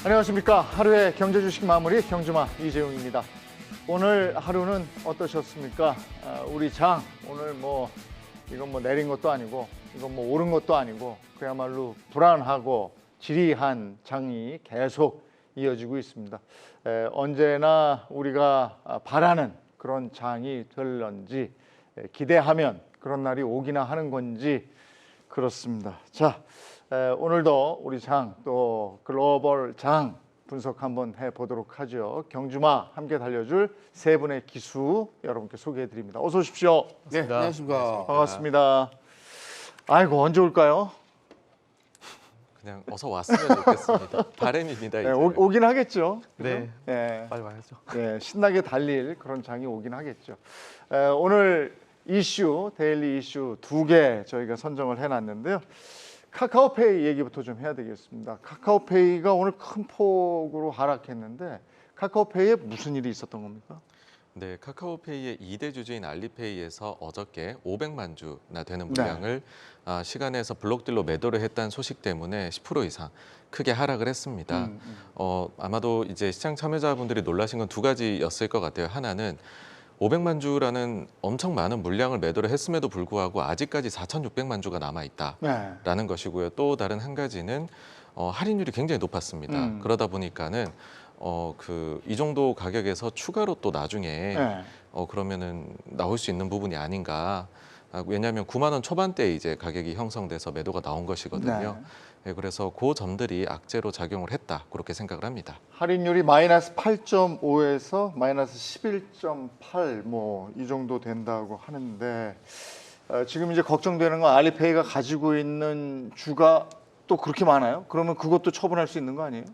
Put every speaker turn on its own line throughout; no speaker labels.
안녕하십니까. 하루의 경제 주식 마무리 경주마 이재용입니다. 오늘 하루는 어떠셨습니까? 우리 장 오늘 이건 내린 것도 아니고 이건 오른 것도 아니고 그야말로 불안하고 지리한 장이 계속 이어지고 있습니다. 언제나 우리가 바라는 그런 장이 될런지 기대하면 그런 날이 오기나 하는 건지 그렇습니다. 자, 오늘도 우리 장 또 글로벌 장 분석 한번 해보도록 하죠. 경주마 함께 달려줄 세 분의 기수 여러분께 소개해드립니다. 어서 오십시오.
네, 안녕하십니까.
반갑습니다. 아이고 언제 올까요?
그냥 어서 왔으면 좋겠습니다. 바람입니다. 이제.
오긴 하겠죠.
네.
네.
빨리 와야죠.
네, 신나게 달릴 그런 장이 오긴 하겠죠. 오늘 이슈, 데일리 이슈 2개 저희가 선정을 해놨는데요. 카카오페이 얘기부터 좀 해야 되겠습니다. 카카오페이가 오늘 큰 폭으로 하락했는데 카카오페이에 무슨 일이 있었던 겁니까?
네, 카카오페이의 2대 주주인 알리페이에서 어저께 500만 주나 되는 물량을 시간에서 블록딜로 매도를 했다는 소식 때문에 10% 이상 크게 하락을 했습니다. 아마도 이제 시장 참여자분들이 놀라신 건 두 가지였을 것 같아요. 하나는 500만 주라는 엄청 많은 물량을 매도를 했음에도 불구하고 아직까지 4,600만 주가 남아있다라는 것이고요. 또 다른 한 가지는 할인율이 굉장히 높았습니다. 그러다 보니까는 이 정도 가격에서 추가로 또 나중에 그러면은 나올 수 있는 부분이 아닌가. 왜냐하면 9만 원 초반대에 이제 가격이 형성돼서 매도가 나온 것이거든요. 네, 그래서 그 점들이 악재로 작용을 했다 그렇게 생각을 합니다.
할인율이 마이너스 8.5에서 마이너스 11.8 이 정도 된다고 하는데 지금 이제 걱정되는 건 알리페이가 가지고 있는 주가 또 그렇게 많아요? 그러면 그것도 처분할 수 있는 거 아니에요?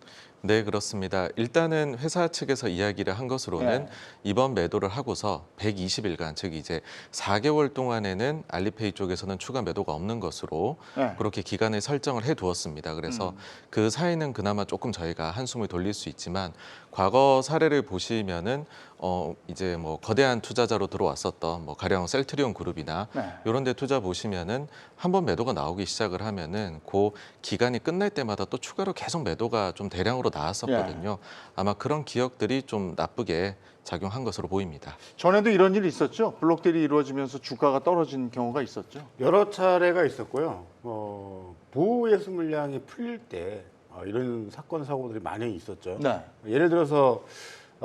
네, 그렇습니다. 일단은 회사 측에서 이야기를 한 것으로는 이번 매도를 하고서 120일간, 즉 이제 4개월 동안에는 알리페이 쪽에서는 추가 매도가 없는 것으로 그렇게 기간을 설정을 해두었습니다. 그래서 그 사이는 그나마 조금 저희가 한숨을 돌릴 수 있지만 과거 사례를 보시면은 이제 거대한 투자자로 들어왔었던 가령 셀트리온 그룹이나 이런 데 투자 보시면은 한번 매도가 나오기 시작을 하면은 그 기간이 끝날 때마다 또 추가로 계속 매도가 좀 대량으로 나왔었거든요. 아마 그런 기억들이 좀 나쁘게 작용한 것으로 보입니다.
전에도 이런 일이 있었죠? 블록딜이 이루어지면서 주가가 떨어진 경우가 있었죠?
여러 차례가 있었고요. 보호예수 물량이 풀릴 때 이런 사건 사고들이 많이 있었죠. 예를 들어서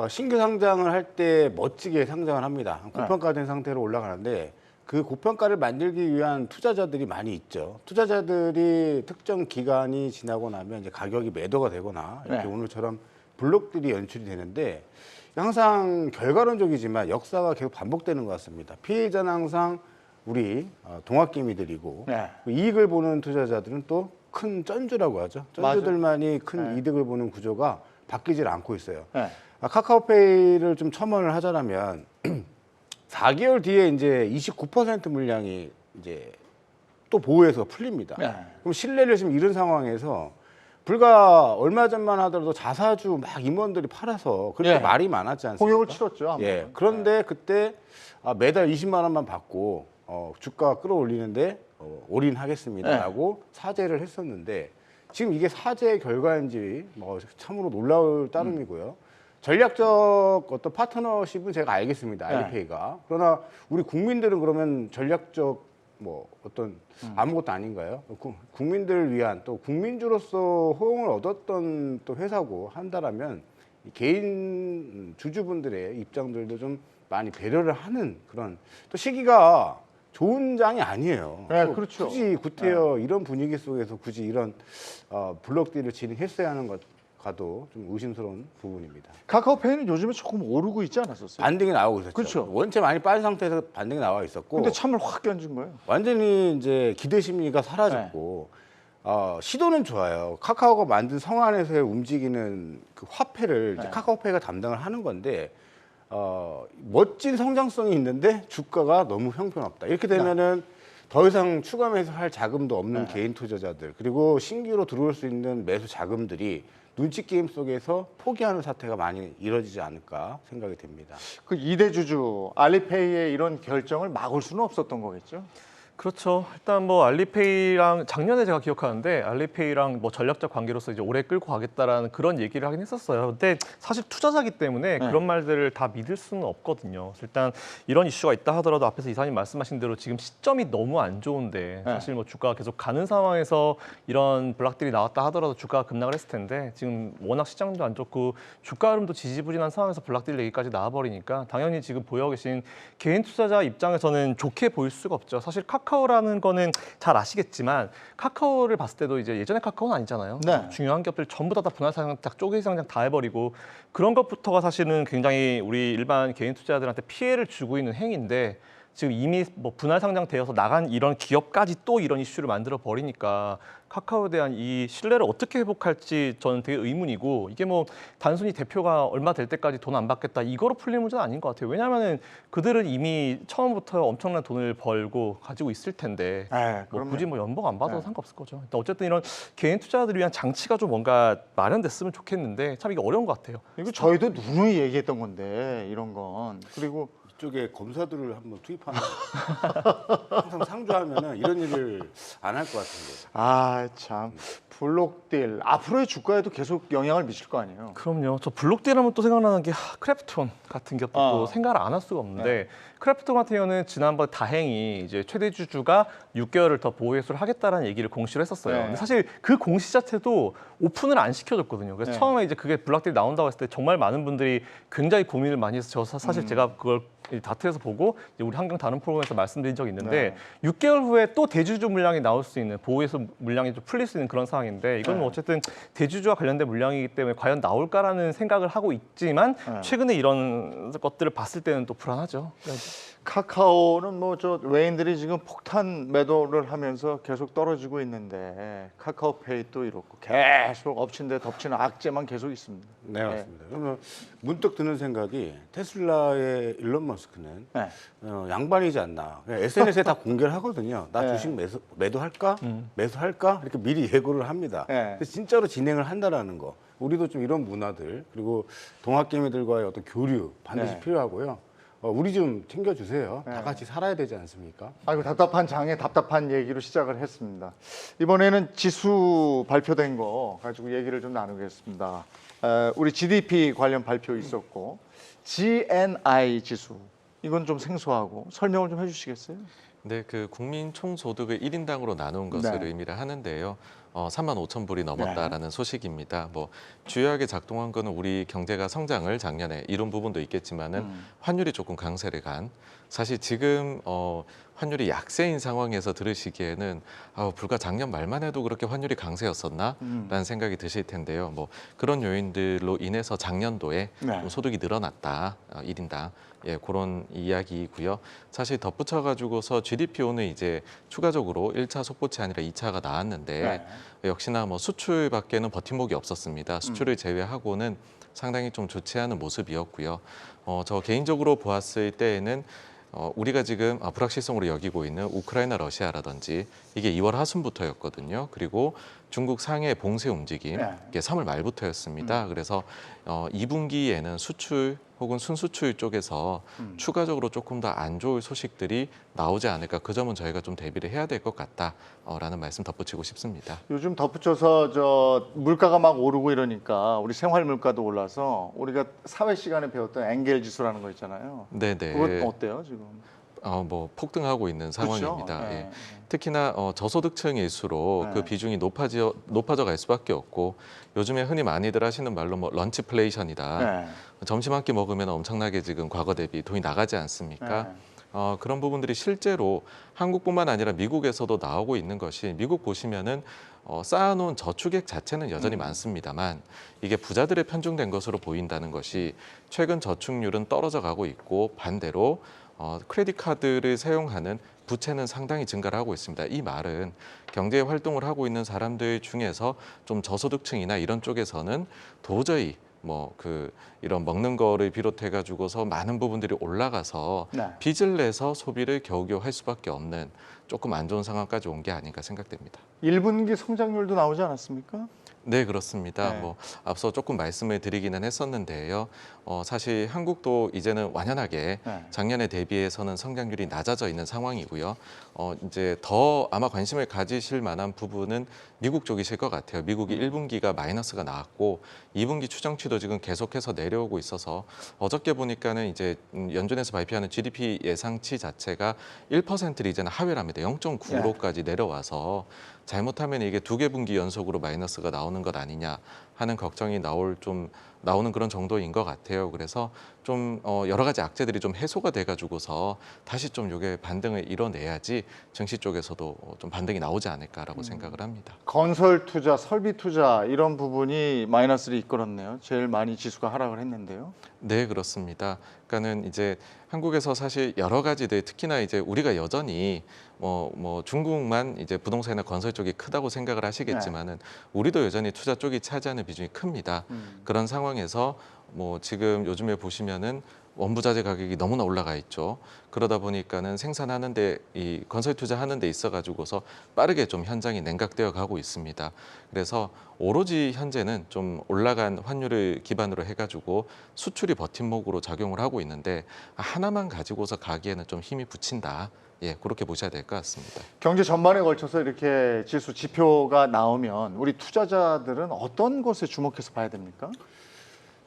신규 상장을 할 때 멋지게 상장을 합니다. 고평가된 상태로 올라가는데 그 고평가를 만들기 위한 투자자들이 많이 있죠. 투자자들이 특정 기간이 지나고 나면 이제 가격이 매도가 되거나 이렇게 오늘처럼 블록들이 연출이 되는데 항상 결과론적이지만 역사가 계속 반복되는 것 같습니다. 피해자는 항상 우리 동학개미들이고 이익을 보는 투자자들은 또 큰 쩐주라고 하죠. 쩐주들만이 큰 이득을 보는 구조가 바뀌질 않고 있어요. 카카오페이를 좀 첨언을 하자면 4개월 뒤에 이제 29% 물량이 이제 또 보호해서 풀립니다. 그럼 신뢰를 지금 잃은 상황에서 불과 얼마 전만 하더라도 자사주 막 임원들이 팔아서 그렇게 말이 많았지 않습니까?
공역을 치렀죠.
그런데 그때 매달 20만 원만 받고 주가 끌어올리는데 올인하겠습니다라고 사죄를 했었는데 지금 이게 사죄의 결과인지 참으로 놀라울 따름이고요. 전략적 어떤 파트너십은 제가 알겠습니다. 알리페이가. 그러나 우리 국민들은 그러면 전략적 어떤 아무것도 아닌가요? 국민들을 위한 또 국민주로서 호응을 얻었던 또 회사고 한다라면 개인 주주분들의 입장들도 좀 많이 배려를 하는 그런 또 시기가 좋은 장이 아니에요.
그렇죠.
굳이 구태여 이런 분위기 속에서 굳이 이런 블록딜을 진행했어야 하는 것과도 좀 의심스러운 부분입니다.
카카오페이는 요즘에 조금 오르고 있지 않았었어요?
반등이 나오고 있었죠.
그렇죠.
원체 많이 빠진 상태에서 반등이 나와 있었고.
근데 참을 확 견진 거예요.
완전히 이제 기대 심리가 사라졌고 시도는 좋아요. 카카오가 만든 성안에서 움직이는 그 화폐를 이제 카카오페이가 담당을 하는 건데 멋진 성장성이 있는데 주가가 너무 형편없다. 이렇게 되면은 더 이상 추가 매수할 자금도 없는 개인 투자자들 그리고 신규로 들어올 수 있는 매수 자금들이 눈치 게임 속에서 포기하는 사태가 많이 이뤄지지 않을까 생각이 됩니다.
그 2대 주주 알리페이의 이런 결정을 막을 수는 없었던 거겠죠?
그렇죠. 일단 뭐 알리페이랑 작년에 제가 기억하는데 알리페이랑 뭐 전략적 관계로서 이제 오래 끌고 가겠다라는 그런 얘기를 하긴 했었어요. 근데 사실 투자자기 때문에 그런 말들을 다 믿을 수는 없거든요. 그래서 일단 이런 이슈가 있다 하더라도 앞에서 이사님 말씀하신 대로 지금 시점이 너무 안 좋은데 사실 뭐 주가가 계속 가는 상황에서 이런 블락들이 나왔다 하더라도 주가가 급락을 했을 텐데 지금 워낙 시장도 안 좋고 주가 흐름도 지지부진한 상황에서 블락들 얘기까지 나와버리니까 당연히 지금 보여 계신 개인 투자자 입장에서는 좋게 보일 수가 없죠. 사실 카카오라는 거는 잘 아시겠지만 카카오를 봤을 때도 이제 예전에 카카오는 아니잖아요.
네.
중요한 기업들 전부 다 분할 상장, 쪼개기 상장 다 해버리고 그런 것부터가 사실은 굉장히 우리 일반 개인 투자자들한테 피해를 주고 있는 행위인데 지금 이미 뭐 분할 상장되어서 나간 이런 기업까지 또 이런 이슈를 만들어 버리니까 카카오에 대한 이 신뢰를 어떻게 회복할지 저는 되게 의문이고 이게 뭐 단순히 대표가 얼마 될 때까지 돈 안 받겠다 이거로 풀릴 문제는 아닌 것 같아요. 왜냐하면은 그들은 이미 처음부터 엄청난 돈을 벌고 가지고 있을 텐데 뭐 굳이 뭐 연봉 안 받아도 상관없을 거죠. 어쨌든 이런 개인 투자자들을 위한 장치가 좀 뭔가 마련됐으면 좋겠는데 참 이게 어려운 것 같아요.
이거 저희도 누누이 얘기했던 건데 이런 건 그리고
이쪽에 검사들을 한번 투입하면 항상 상주하면은 이런 일을 안 할 것 같은데.
아 참 블록딜 앞으로의 주가에도 계속 영향을 미칠 거 아니에요.
그럼요. 저 블록딜 하면 또 생각나는 게 크래프톤 같은 기업도 또 생각을 안 할 수가 없는데 크래프톤 같은 경우는 지난번 다행히 이제 최대 주주가 6개월을 더 보호 회수를 하겠다라는 얘기를 공시를 했었어요. 근데 사실 그 공시 자체도 오픈을 안 시켜줬거든요. 그래서 처음에 이제 그게 블록딜 나온다고 했을 때 정말 많은 분들이 굉장히 고민을 많이 해서 사실 제가 그걸 다트에서 보고 이제 우리 한경 다른 프로그램에서 말씀드린 적이 있는데 6개월 후에 또 대주주 물량이 나올 수 있는 보호해서 물량이 좀 풀릴 수 있는 그런 상황인데 이건 뭐 어쨌든 대주주와 관련된 물량이기 때문에 과연 나올까라는 생각을 하고 있지만 최근에 이런 것들을 봤을 때는 또 불안하죠.
카카오는 뭐 저 외인들이 지금 폭탄 매도를 하면서 계속 떨어지고 있는데 카카오페이 또 이렇고 계속 엎친 데 덮치는 악재만 계속 있습니다.
네, 맞습니다. 그러면 문득 드는 생각이 테슬라의 일론 머스크는 양반이지 않나. SNS에 다 공개를 하거든요. 나 주식 매도할까? 매수할까? 이렇게 미리 예고를 합니다. 근데 진짜로 진행을 한다라는 거. 우리도 좀 이런 문화들 그리고 동학개미들과의 어떤 교류 반드시 필요하고요. 우리 좀 챙겨주세요. 다 같이 살아야 되지 않습니까?
아이고 답답한 장에 답답한 얘기로 시작을 했습니다. 이번에는 지수 발표된 거 가지고 얘기를 좀 나누겠습니다. 우리 GDP 관련 발표 있었고 GNI 지수 이건 좀 생소하고 설명을 좀 해주시겠어요?
네, 그 국민 총소득을 1인당으로 나눈 것을 의미를 하는데요. 3만 5천 불이 넘었다라는 소식입니다. 뭐 주요하게 작동한 거는 우리 경제가 성장을 작년에 이룬 부분도 있겠지만은 환율이 조금 강세를 간. 사실 지금 환율이 약세인 상황에서 들으시기에는 불과 작년 말만 해도 그렇게 환율이 강세였었나라는 생각이 드실 텐데요. 뭐 그런 요인들로 인해서 작년도에 좀 소득이 늘어났다 1인당. 예, 그런 이야기이고요. 사실 덧붙여 가지고서 GDP오는 이제 추가적으로 1차 속보치 아니라 2차가 나왔는데 역시나 뭐 수출밖에는 버팀목이 없었습니다. 수출을 제외하고는 상당히 좀 좋지 않은 모습이었고요. 저 개인적으로 보았을 때에는 우리가 지금 불확실성으로 여기고 있는 우크라이나, 러시아라든지 이게 2월 하순부터였거든요. 그리고 중국 상해 봉쇄 움직임, 이게 3월 말부터였습니다. 그래서 2분기에는 수출 혹은 순수출 쪽에서 추가적으로 조금 더 안 좋을 소식들이 나오지 않을까. 그 점은 저희가 좀 대비를 해야 될 것 같다라는 말씀 덧붙이고 싶습니다.
요즘 덧붙여서 저 물가가 막 오르고 이러니까 우리 생활 물가도 올라서 우리가 사회 시간에 배웠던 엥겔 지수라는 거 있잖아요.
네네.
그건 어때요 지금?
뭐 폭등하고 있는 상황입니다.
그렇죠?
예. 특히나 저소득층일수록 그 비중이 높아져 갈 수밖에 없고 요즘에 흔히 많이들 하시는 말로 뭐 런치플레이션이다. 점심 한 끼 먹으면 엄청나게 지금 과거 대비 돈이 나가지 않습니까? 그런 부분들이 실제로 한국뿐만 아니라 미국에서도 나오고 있는 것이 미국 보시면은 쌓아놓은 저축액 자체는 여전히 많습니다만 이게 부자들의 편중된 것으로 보인다는 것이 최근 저축률은 떨어져 가고 있고 반대로 크레딧 카드를 사용하는 부채는 상당히 증가를 하고 있습니다. 이 말은 경제 활동을 하고 있는 사람들 중에서 좀 저소득층이나 이런 쪽에서는 도저히 이런 먹는 거를 비롯해 가지고서 많은 부분들이 올라가서 빚을 내서 소비를 겨우겨우 할 수밖에 없는 조금 안 좋은 상황까지 온 게 아닌가 생각됩니다.
1분기 성장률도 나오지 않았습니까?
네, 그렇습니다.
네.
뭐 앞서 조금 말씀을 드리기는 했었는데요. 사실 한국도 이제는 완연하게
네.
작년에 대비해서는 성장률이 낮아져 있는 상황이고요. 이제 더 아마 관심을 가지실 만한 부분은 미국 쪽이실 것 같아요. 미국이 1분기가 마이너스가 나왔고 2분기 추정치도 지금 계속해서 내려오고 있어서 어저께 보니까는 이제 연준에서 발표하는 GDP 예상치 자체가 1%를 이제는 하회랍니다. 0.95로까지 내려와서 잘못하면 이게 2개 분기 연속으로 마이너스가 나오는 것 아니냐 하는 걱정이 나오는 그런 정도인 것 같아요. 그래서 좀 여러 가지 악재들이 좀 해소가 돼가지고서 다시 좀 이게 반등을 이뤄내야지 증시 쪽에서도 좀 반등이 나오지 않을까라고 생각을 합니다.
건설 투자, 설비 투자 이런 부분이 마이너스를 이끌었네요. 제일 많이 지수가 하락을 했는데요.
네, 그렇습니다. 그러니까는 이제 한국에서 사실 여러 가지들 특히나 이제 우리가 여전히 뭐 중국만 이제 부동산이나 건설 쪽이 크다고 생각을 하시겠지만은 우리도 여전히 투자 쪽이 차지하는 비중이 큽니다. 그런 상황에서 뭐 지금 요즘에 보시면은 원부자재 가격이 너무나 올라가 있죠. 그러다 보니까는 생산하는데 이 건설 투자하는 데 있어 가지고서 빠르게 좀 현장이 냉각되어 가고 있습니다. 그래서 오로지 현재는 좀 올라간 환율을 기반으로 해가지고 수출이 버팀목으로 작용을 하고 있는데 하나만 가지고서 가기에는 좀 힘이 붙인다. 예, 그렇게 보셔야 될 것 같습니다.
경제 전반에 걸쳐서 이렇게 지수 지표가 나오면 우리 투자자들은 어떤 것에 주목해서 봐야 됩니까?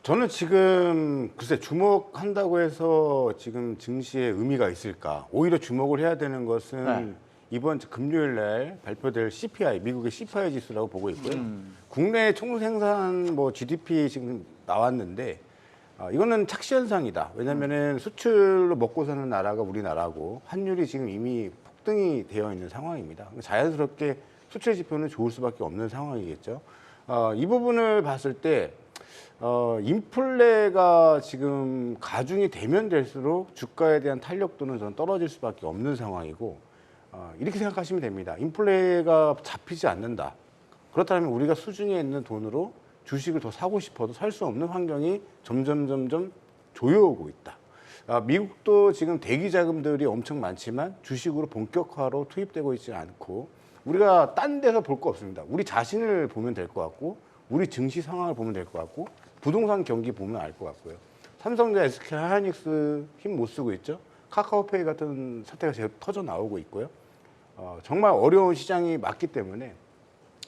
저는 지금 글쎄 주목한다고 해서 지금 증시에 의미가 있을까? 오히려 주목을 해야 되는 것은
네.
이번 금요일 날 발표될 CPI, 미국의 CPI 지수라고 보고 있고요. 국내 총생산 뭐 GDP 지금 나왔는데 이거는 착시 현상이다. 왜냐하면은 수출로 먹고 사는 나라가 우리나라고 환율이 지금 이미 폭등이 되어 있는 상황입니다. 자연스럽게 수출 지표는 좋을 수밖에 없는 상황이겠죠. 이 부분을 봤을 때 인플레가 지금 가중이 되면 될수록 주가에 대한 탄력도는 저는 떨어질 수밖에 없는 상황이고 이렇게 생각하시면 됩니다. 인플레가 잡히지 않는다. 그렇다면 우리가 수중에 있는 돈으로 주식을 더 사고 싶어도 살 수 없는 환경이 점점 조여오고 있다. 미국도 지금 대기 자금들이 엄청 많지만 주식으로 본격화로 투입되고 있지 않고 우리가 딴 데서 볼 거 없습니다. 우리 자신을 보면 될 것 같고 우리 증시 상황을 보면 될 것 같고 부동산 경기 보면 알 것 같고요. 삼성전자, SK 하이닉스 힘 못 쓰고 있죠. 카카오페이 같은 사태가 계속 터져 나오고 있고요. 정말 어려운 시장이 맞기 때문에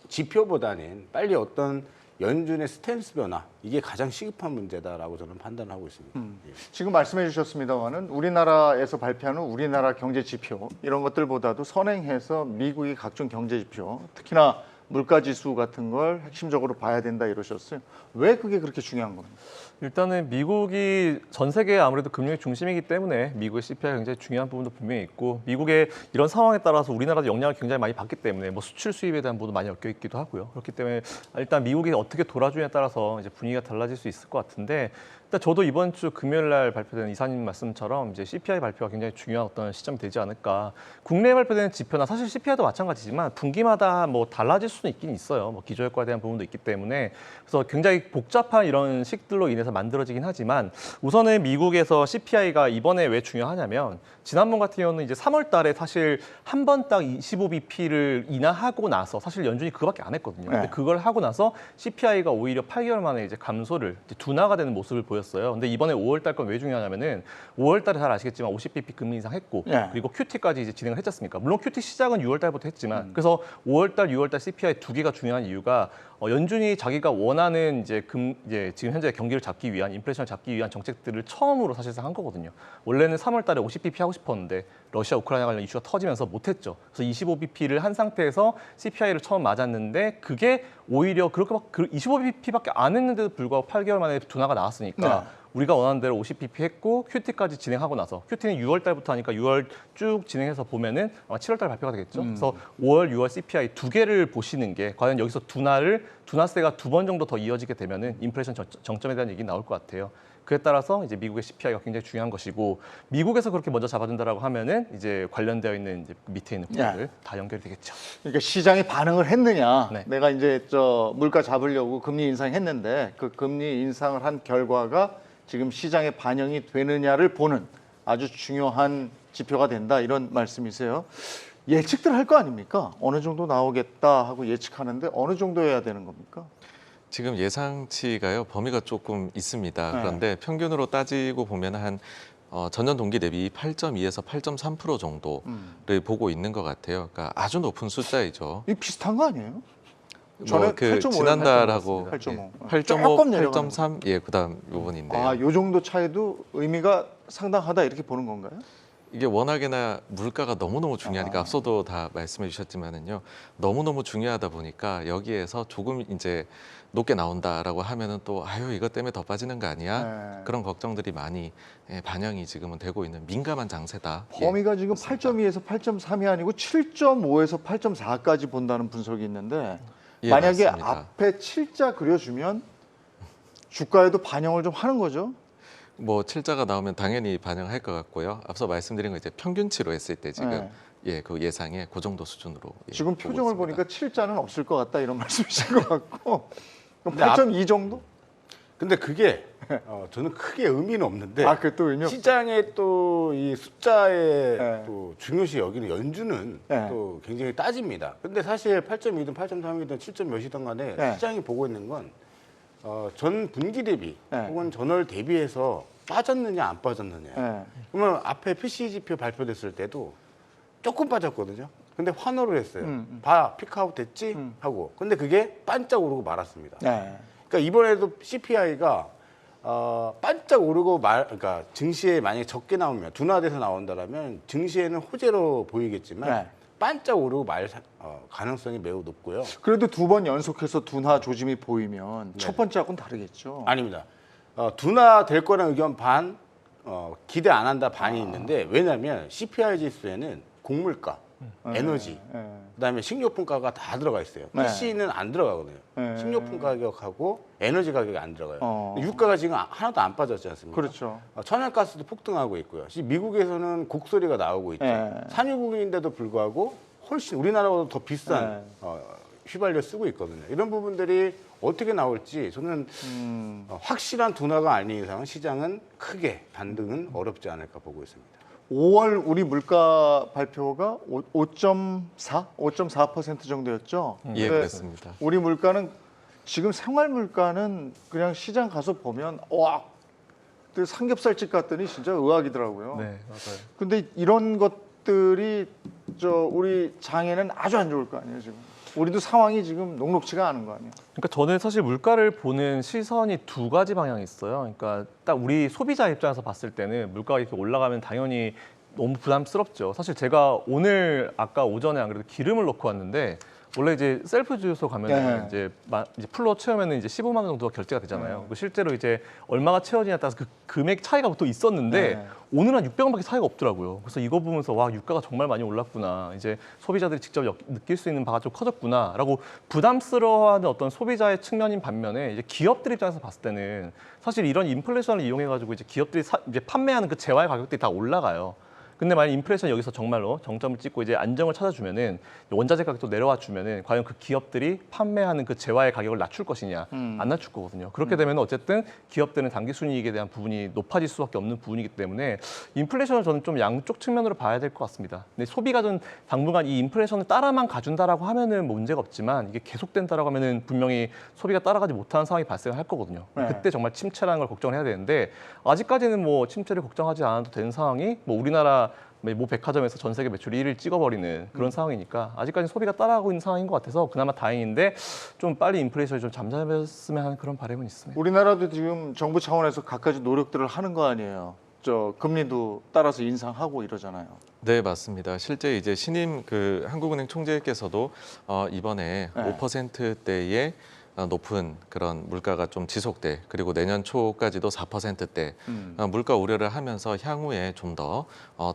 지표보다는 빨리 어떤 연준의 스탠스 변화 이게 가장 시급한 문제다라고 저는 판단하고 있습니다. 예.
지금 말씀해 주셨습니다만은 우리나라에서 발표하는 우리나라 경제 지표 이런 것들보다도 선행해서 미국의 각종 경제 지표 특히나 물가 지수 같은 걸 핵심적으로 봐야 된다 이러셨어요. 왜 그게 그렇게 중요한 겁니까?
일단은 미국이 전 세계 아무래도 금융의 중심이기 때문에 미국의 CPI가 굉장히 중요한 부분도 분명히 있고 미국의 이런 상황에 따라서 우리나라도 영향을 굉장히 많이 받기 때문에 뭐 수출 수입에 대한 부분도 많이 엮여 있기도 하고요. 그렇기 때문에 일단 미국이 어떻게 돌아주냐에 따라서 이제 분위기가 달라질 수 있을 것 같은데 일단 저도 이번 주 금요일 날 발표된 이사님 말씀처럼 이제 CPI 발표가 굉장히 중요한 어떤 시점이 되지 않을까. 국내에 발표되는 지표나 사실 CPI도 마찬가지지만 분기마다 뭐 달라질 수는 있긴 있어요. 뭐 기저효과에 대한 부분도 있기 때문에 그래서 굉장히 복잡한 이런 식들로 인해서 만들어지긴 하지만 우선은 미국에서 CPI가 이번에 왜 중요하냐면 지난번 같은 경우는 이제 3월 달에 사실 한 번 딱 25bp를 인하하고 나서 사실 연준이 그거밖에 안 했거든요. 근데 그걸 하고 나서 CPI가 오히려 8개월 만에 이제 감소를 이제 둔화가 되는 모습을 보였어요. 근데 이번에 5월 달 건 왜 중요하냐면은 5월 달에 잘 아시겠지만 50bp 금리 인상했고 그리고 QT까지 이제 진행을 했지 않습니까? 물론 QT 시작은 6월 달부터 했지만 그래서 5월 달, 6월 달 CPI 두 개가 중요한 이유가 연준이 자기가 원하는 이제 지금 현재 경기를 잡기 위한 인플레이션을 잡기 위한 정책들을 처음으로 사실상 한 거거든요. 원래는 3월 달에 50bp 하고 싶었는데 러시아 우크라이나 관련 이슈가 터지면서 못했죠. 그래서 25bp를 한 상태에서 CPI를 처음 맞았는데 그게 오히려 그렇게 막 25bp밖에 안 했는데도 불구하고 8개월 만에 둔화가 나왔으니까 우리가 원하는 대로 50bp 했고 QT까지 진행하고 나서 QT는 6월 달부터 하니까 6월 쭉 진행해서 보면은 아마 7월 달 발표가 되겠죠. 그래서 5월, 6월 CPI 두 개를 보시는 게 과연 여기서 둔화세가 두 번 정도 더 이어지게 되면은 인플레이션 정점에 대한 얘기 나올 것 같아요. 그에 따라서 이제 미국의 CPI가 굉장히 중요한 것이고 미국에서 그렇게 먼저 잡아준다라고 하면은 이제 관련되어 있는 이제 밑에 있는 부분들 다 연결이 되겠죠.
그러니까 시장이 반응을 했느냐?
네.
내가 이제 물가 잡으려고 금리 인상했는데 그 금리 인상을 한 결과가 지금 시장에 반영이 되느냐를 보는 아주 중요한 지표가 된다 이런 말씀이세요. 예측들 할 거 아닙니까? 어느 정도 나오겠다 하고 예측하는데 어느 정도 해야 되는 겁니까?
지금 예상치가요 범위가 조금 있습니다.
네.
그런데 평균으로 따지고 보면 한 전년 동기 대비 8.2에서 8.3% 정도를 보고 있는 것 같아요. 그러니까 아주 높은 숫자이죠.
이 비슷한 거 아니에요?
뭐
저는
그
8.5
지난달하고
8.5.
8.5,
조금 내려가는
8.3, 예, 그다음 부분인데요.
아, 요 정도 차이도 의미가 상당하다 이렇게 보는 건가요?
이게 워낙에나 물가가 너무너무 중요하니까 앞서도 다 말씀해 주셨지만은요. 너무너무 중요하다 보니까 여기에서 조금 이제 높게 나온다라고 하면은 또 아유 이것 때문에 더 빠지는 거 아니야?
네.
그런 걱정들이 많이 반영이 지금은 되고 있는 민감한 장세다.
범위가 지금
그렇습니다.
8.2에서 8.3이 아니고 7.5에서 8.4까지 본다는 분석이 있는데
예,
만약에
맞습니다.
앞에 7자 그려주면 주가에도 반영을 좀 하는 거죠?
뭐 7자가 나오면 당연히 반영할 것 같고요. 앞서 말씀드린 거 이제 평균치로 했을 때 지금
네.
예, 그 예상의 그 정도 수준으로
지금
보고
표정을
있습니다.
보니까 7자는 없을 것 같다 이런 말씀이신 것 같고 그럼
근데
8.2 정도?
근데 그게 저는 크게 의미는 없는데
아, 그게 또 의미 없
시장의 또 이 숫자의
네.
또 중요시 여기는 연준은
네.
또 굉장히 따집니다. 근데 사실 8.2든 8.3이든 7. 몇이든 간에
네.
시장이 보고 있는 건 전 분기 대비
네.
혹은 전월 대비해서 빠졌느냐 안 빠졌느냐.
네.
그러면 앞에 PCE 지표 발표됐을 때도 조금 빠졌거든요. 근데 환호를 했어요. 봐, 피크아웃 됐지? 하고. 근데 그게 반짝 오르고 말았습니다.
네.
그러니까 이번에도 CPI가 반짝 오르고 그러니까 증시에 만약에 적게 나오면 둔화돼서 나온다라면 증시에는 호재로 보이겠지만
네.
반짝 오르고 말 가능성이 매우 높고요.
그래도 두 번 연속해서 둔화 조짐이 보이면
네.
첫 번째하고는 다르겠죠.
아닙니다. 둔화 될 거라는 의견 반, 기대 안 한다 반이 있는데 왜냐하면 CPI 지수에는 곡물가, 에너지,
네.
그다음에 식료품가가 다 들어가 있어요.
네.
PC는 안 들어가거든요.
네.
식료품 가격하고 에너지 가격이 안 들어가요.
어.
유가가 지금 하나도 안 빠졌지 않습니까?
그렇죠.
천연가스도 폭등하고 있고요. 지금 미국에서는 곡소리가 나오고 있죠.
네.
산유국인데도 불구하고 훨씬 우리나라보다 더 비싼
네.
휘발유 쓰고 있거든요. 이런 부분들이 어떻게 나올지 저는 확실한 둔화가 아닌 이상은 시장은 크게 반등은 어렵지 않을까 보고 있습니다.
5월 우리 물가 발표가 5.4? 5.4% 정도였죠.
예,
근데
그렇습니다.
우리 물가는 지금 생활 물가는 그냥 시장 가서 보면 와, 그 삼겹살집 갔더니 진짜 의학이더라고요.
네, 맞아요.
근데 이런 것들이 우리 장에는 아주 안 좋을 거 아니에요, 지금. 우리도 상황이 지금 녹록치가 않은 거 아니에요.
그러니까 저는 사실 물가를 보는 시선이 두 가지 방향이 있어요. 그러니까 딱 우리 소비자 입장에서 봤을 때는 물가가 이렇게 올라가면 당연히 너무 부담스럽죠. 사실 제가 오늘 아까 오전에 안 그래도 기름을 넣고 왔는데 원래 이제 셀프 주유소 가면
네.
이제 풀로 채우면 이제 15만 원 정도가 결제가 되잖아요. 실제로 이제 얼마가 채워지냐에 따라서 그 금액 차이가 또 있었는데
네.
오늘은 한 600원밖에 차이가 없더라고요. 그래서 이거 보면서 와 유가가 정말 많이 올랐구나. 이제 소비자들이 직접 느낄 수 있는 바가 좀 커졌구나라고 부담스러워하는 어떤 소비자의 측면인 반면에 이제 기업들 입장에서 봤을 때는 사실 이런 인플레이션을 이용해가지고 이제 기업들이 이제 판매하는 그 재화의 가격들이 다 올라가요. 근데 만약 인플레이션이 여기서 정말로 정점을 찍고 이제 안정을 찾아주면은 원자재 가격도 내려와 주면은 과연 그 기업들이 판매하는 그 재화의 가격을 낮출 것이냐 안 낮출 거거든요. 그렇게 되면 어쨌든 기업들은 당기 순이익에 대한 부분이 높아질 수밖에 없는 부분이기 때문에 인플레이션을 저는 좀 양쪽 측면으로 봐야 될 것 같습니다. 근데 소비가 좀 당분간 이 인플레이션을 따라만 가준다라고 하면은 문제가 없지만 이게 계속된다라고 하면은 분명히 소비가 따라가지 못하는 상황이 발생할 거거든요.
네.
그때 정말 침체라는 걸 걱정해야 되는데 아직까지는 뭐 침체를 걱정하지 않아도 되는 상황이 뭐 우리나라 모 백화점에서 전 세계 매출이 1위를 찍어버리는 그런 상황이니까 아직까지 소비가 따라가고 있는 상황인 것 같아서 그나마 다행인데 좀 빨리 인플레이션이 좀 잠잠했으면 하는 그런 바람은 있습니다.
우리나라도 지금 정부 차원에서 갖가지 노력들을 하는 거 아니에요. 금리도 따라서 인상하고 이러잖아요.
네, 맞습니다. 실제 이제 신임 그 한국은행 총재께서도 이번에
네.
5%대의 높은 그런 물가가 좀 지속돼 그리고 내년 초까지도 4%대 물가 우려를 하면서 향후에 좀 더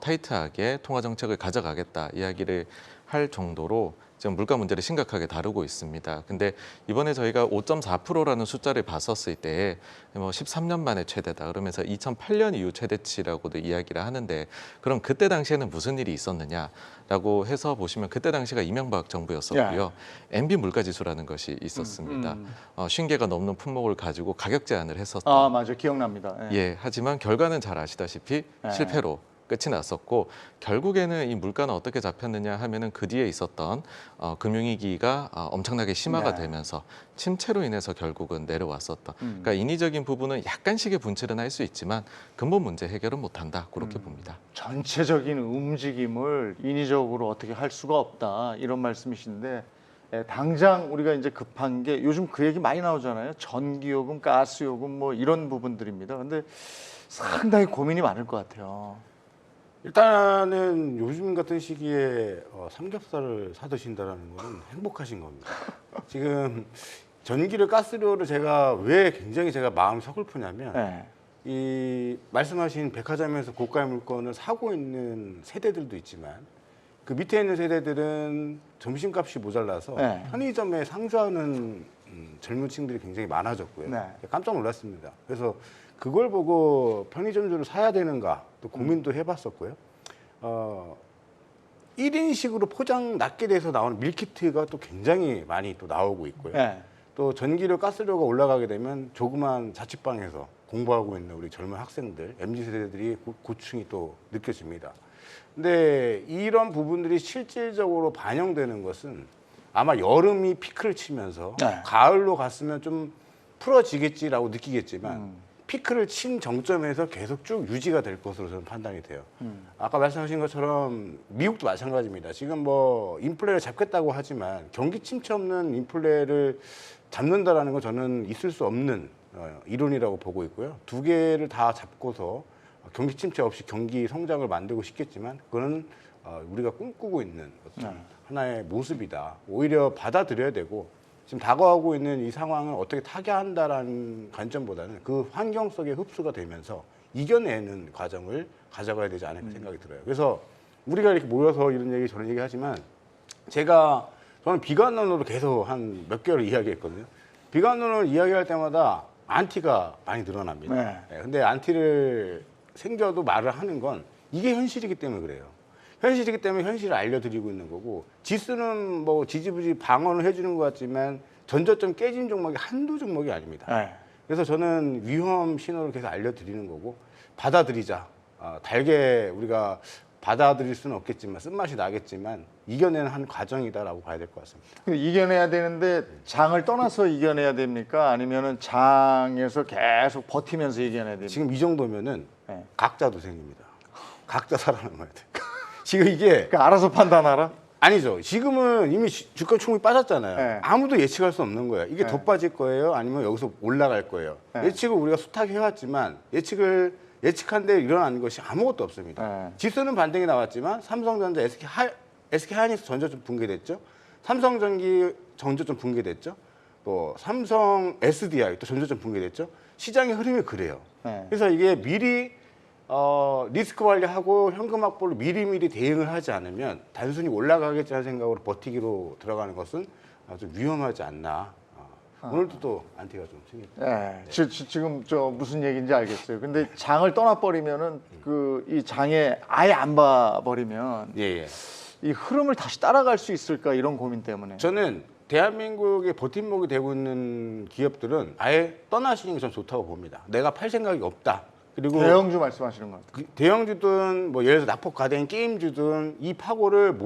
타이트하게 통화 정책을 가져가겠다 이야기를 할 정도로 지금 물가 문제를 심각하게 다루고 있습니다. 근데 이번에 저희가 5.4%라는 숫자를 봤었을 때 뭐 13년 만에 최대다 그러면서 2008년 이후 최대치라고도 이야기를 하는데 그럼 그때 당시에는 무슨 일이 있었느냐라고 해서 보시면 그때 당시가 이명박 정부였었고요. MB 물가 지수라는 것이 있었습니다. 50개가 넘는 품목을 가지고 가격 제한을 했었던.
아, 맞아요. 기억납니다.
예, 하지만 결과는 잘 아시다시피
네.
실패로 끝이 났었고 결국에는 이 물가는 어떻게 잡혔느냐 하면은 그 뒤에 있었던 금융위기가 엄청나게 심화가
네.
되면서 침체로 인해서 결국은 내려왔었던. 그러니까 인위적인 부분은 약간씩의 분칠은 할 수 있지만 근본 문제 해결은 못한다 그렇게 봅니다.
전체적인 움직임을 인위적으로 어떻게 할 수가 없다 이런 말씀이신데 당장 우리가 이제 급한 게 요즘 그 얘기 많이 나오잖아요. 전기요금, 가스요금 뭐 이런 부분들입니다. 근데 상당히 고민이 많을 것 같아요.
일단은 요즘 같은 시기에 삼겹살을 사 드신다는 거는 행복하신 겁니다. 지금 전기를 가스료를 제가 왜 굉장히 제가 마음이 서글프냐면
네.
이 말씀하신 백화점에서 고가의 물건을 사고 있는 세대들도 있지만 그 밑에 있는 세대들은 점심값이 모자라서
네.
편의점에 상주하는 젊은 층들이 굉장히 많아졌고요.
네.
깜짝 놀랐습니다. 그래서 그걸 보고 편의점주를 사야 되는가 또 고민도 해봤었고요. 1인식으로 포장 낫게 돼서 나오는 밀키트가 또 굉장히 많이 또 나오고 있고요.
네.
또 전기료, 가스료가 올라가게 되면 조그만 자취방에서 공부하고 있는 우리 젊은 학생들, MZ세대들이 고충이 또 느껴집니다. 근데 이런 부분들이 실질적으로 반영되는 것은 아마 여름이 피크를 치면서
네.
가을로 갔으면 좀 풀어지겠지라고 느끼겠지만 피크를 친 정점에서 계속 쭉 유지가 될 것으로 저는 판단이 돼요. 아까 말씀하신 것처럼 미국도 마찬가지입니다. 지금 뭐 인플레를 잡겠다고 하지만 경기 침체 없는 인플레를 잡는다라는 건 저는 있을 수 없는 이론이라고 보고 있고요. 두 개를 다 잡고서 경기 침체 없이 경기 성장을 만들고 싶겠지만 그거는 우리가 꿈꾸고 있는 어떤 하나의 모습이다. 오히려 받아들여야 되고 지금 다가오고 있는 이 상황을 어떻게 타개한다라는 관점보다는 그 환경 속에 흡수가 되면서 이겨내는 과정을 가져가야 되지 않을까 생각이 들어요. 그래서 우리가 이렇게 모여서 이런 얘기 저런 얘기 하지만 저는 비관론으로 계속 한 몇 개월을 이야기했거든요. 비관론을 이야기할 때마다 안티가 많이 늘어납니다.
네.
근데 안티를 생겨도 말을 하는 건 이게 현실이기 때문에 그래요. 현실이기 때문에 현실을 알려드리고 있는 거고 지수는 뭐 지지부지 방어를 해주는 것 같지만 전저점 깨진 종목이 한두 종목이 아닙니다.
네.
그래서 저는 위험 신호를 계속 알려드리는 거고 받아들이자. 달게 우리가 받아들일 수는 없겠지만 쓴맛이 나겠지만 이겨내는 한 과정이다라고 봐야 될 것 같습니다.
이겨내야 되는데 장을 떠나서 이겨내야 됩니까? 아니면은 장에서 계속 버티면서 이겨내야 됩니까?
지금 이 정도면은
네.
각자 도생입니다. 각자 살아남아야 돼. 지금 이게
그러니까 알아서 판단하라.
아니죠. 지금은 이미 주가 충분히 빠졌잖아요.
네.
아무도 예측할 수 없는 거예요. 이게
네.
더 빠질 거예요? 아니면 여기서 올라갈 거예요?
네.
예측을 우리가 숱하게 해왔지만 예측한데 일어나는 것이 아무것도 없습니다.
네.
지수는 반등이 나왔지만 삼성전자, SK하이닉스 전저점 붕괴됐죠. 삼성전기 전저점 붕괴됐죠. 또 삼성 SDI 또 전저점 붕괴됐죠. 시장의 흐름이 그래요.
네.
그래서 이게 미리 리스크 관리하고 현금 확보를 미리미리 대응을 하지 않으면 단순히 올라가겠다는 생각으로 버티기로 들어가는 것은 좀 위험하지 않나. 오늘도 또 안티가 좀 생겼다.
네. 지금 저 무슨 얘기인지 알겠어요. 근데 장을 떠나버리면은 그 이 장에 아예 안 봐버리면
예.
이 흐름을 다시 따라갈 수 있을까 이런 고민 때문에.
저는 대한민국의 버팀목이 되고 있는 기업들은 아예 떠나시는 게 전 좋다고 봅니다. 내가 팔 생각이 없다. 그리고
대형주 말씀하시는 것 같아요.
대형주든 뭐 예를 들어서 낙폭 가된 게임주든 이 파고를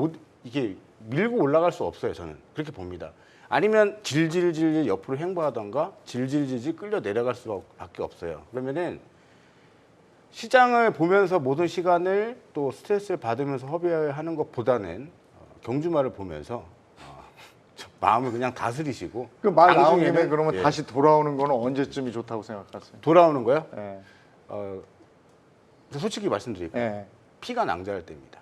이게 밀고 올라갈 수 없어요. 저는 그렇게 봅니다. 아니면 질질질 옆으로 횡보하던가 질질질질 끌려 내려갈 수밖에 없어요. 그러면은 시장을 보면서 모든 시간을 또 스트레스를 받으면서 허비하는 것보다는 경주마를 보면서 마음을 그냥 다스리시고
그 말 나온
방송에는-
김에 그러면
예.
다시 돌아오는 거는 언제쯤이 좋다고 생각하세요?
돌아오는 거요?
예.
솔직히 말씀드릴게요.
예.
피가 낭자할 때입니다.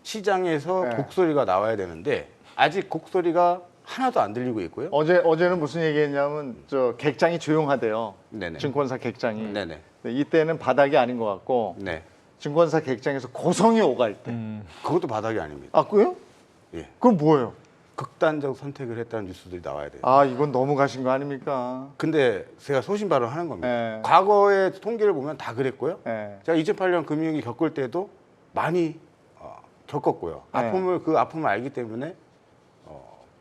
시장에서
네.
곡소리가 나와야 되는데 아직 곡소리가 하나도 안 들리고 있고요.
어제는 무슨 얘기했냐면 저 객장이 조용하대요.
네네.
증권사 객장이.
네네.
근데 이때는 바닥이 아닌 것 같고
네.
증권사 객장에서 고성이 오갈 때.
그것도 바닥이 아닙니다.
아, 그래요?
예.
그럼 뭐예요?
극단적 선택을 했다는 뉴스들이 나와야 돼요.
아, 이건 너무 가신 거 아닙니까?
근데 제가 소신 발언하는 겁니다.
네.
과거의 통계를 보면 다 그랬고요.
예.
제가 2008년 금융위기 겪을 때도 많이 겪었고요.
네.
그 아픔을 알기 때문에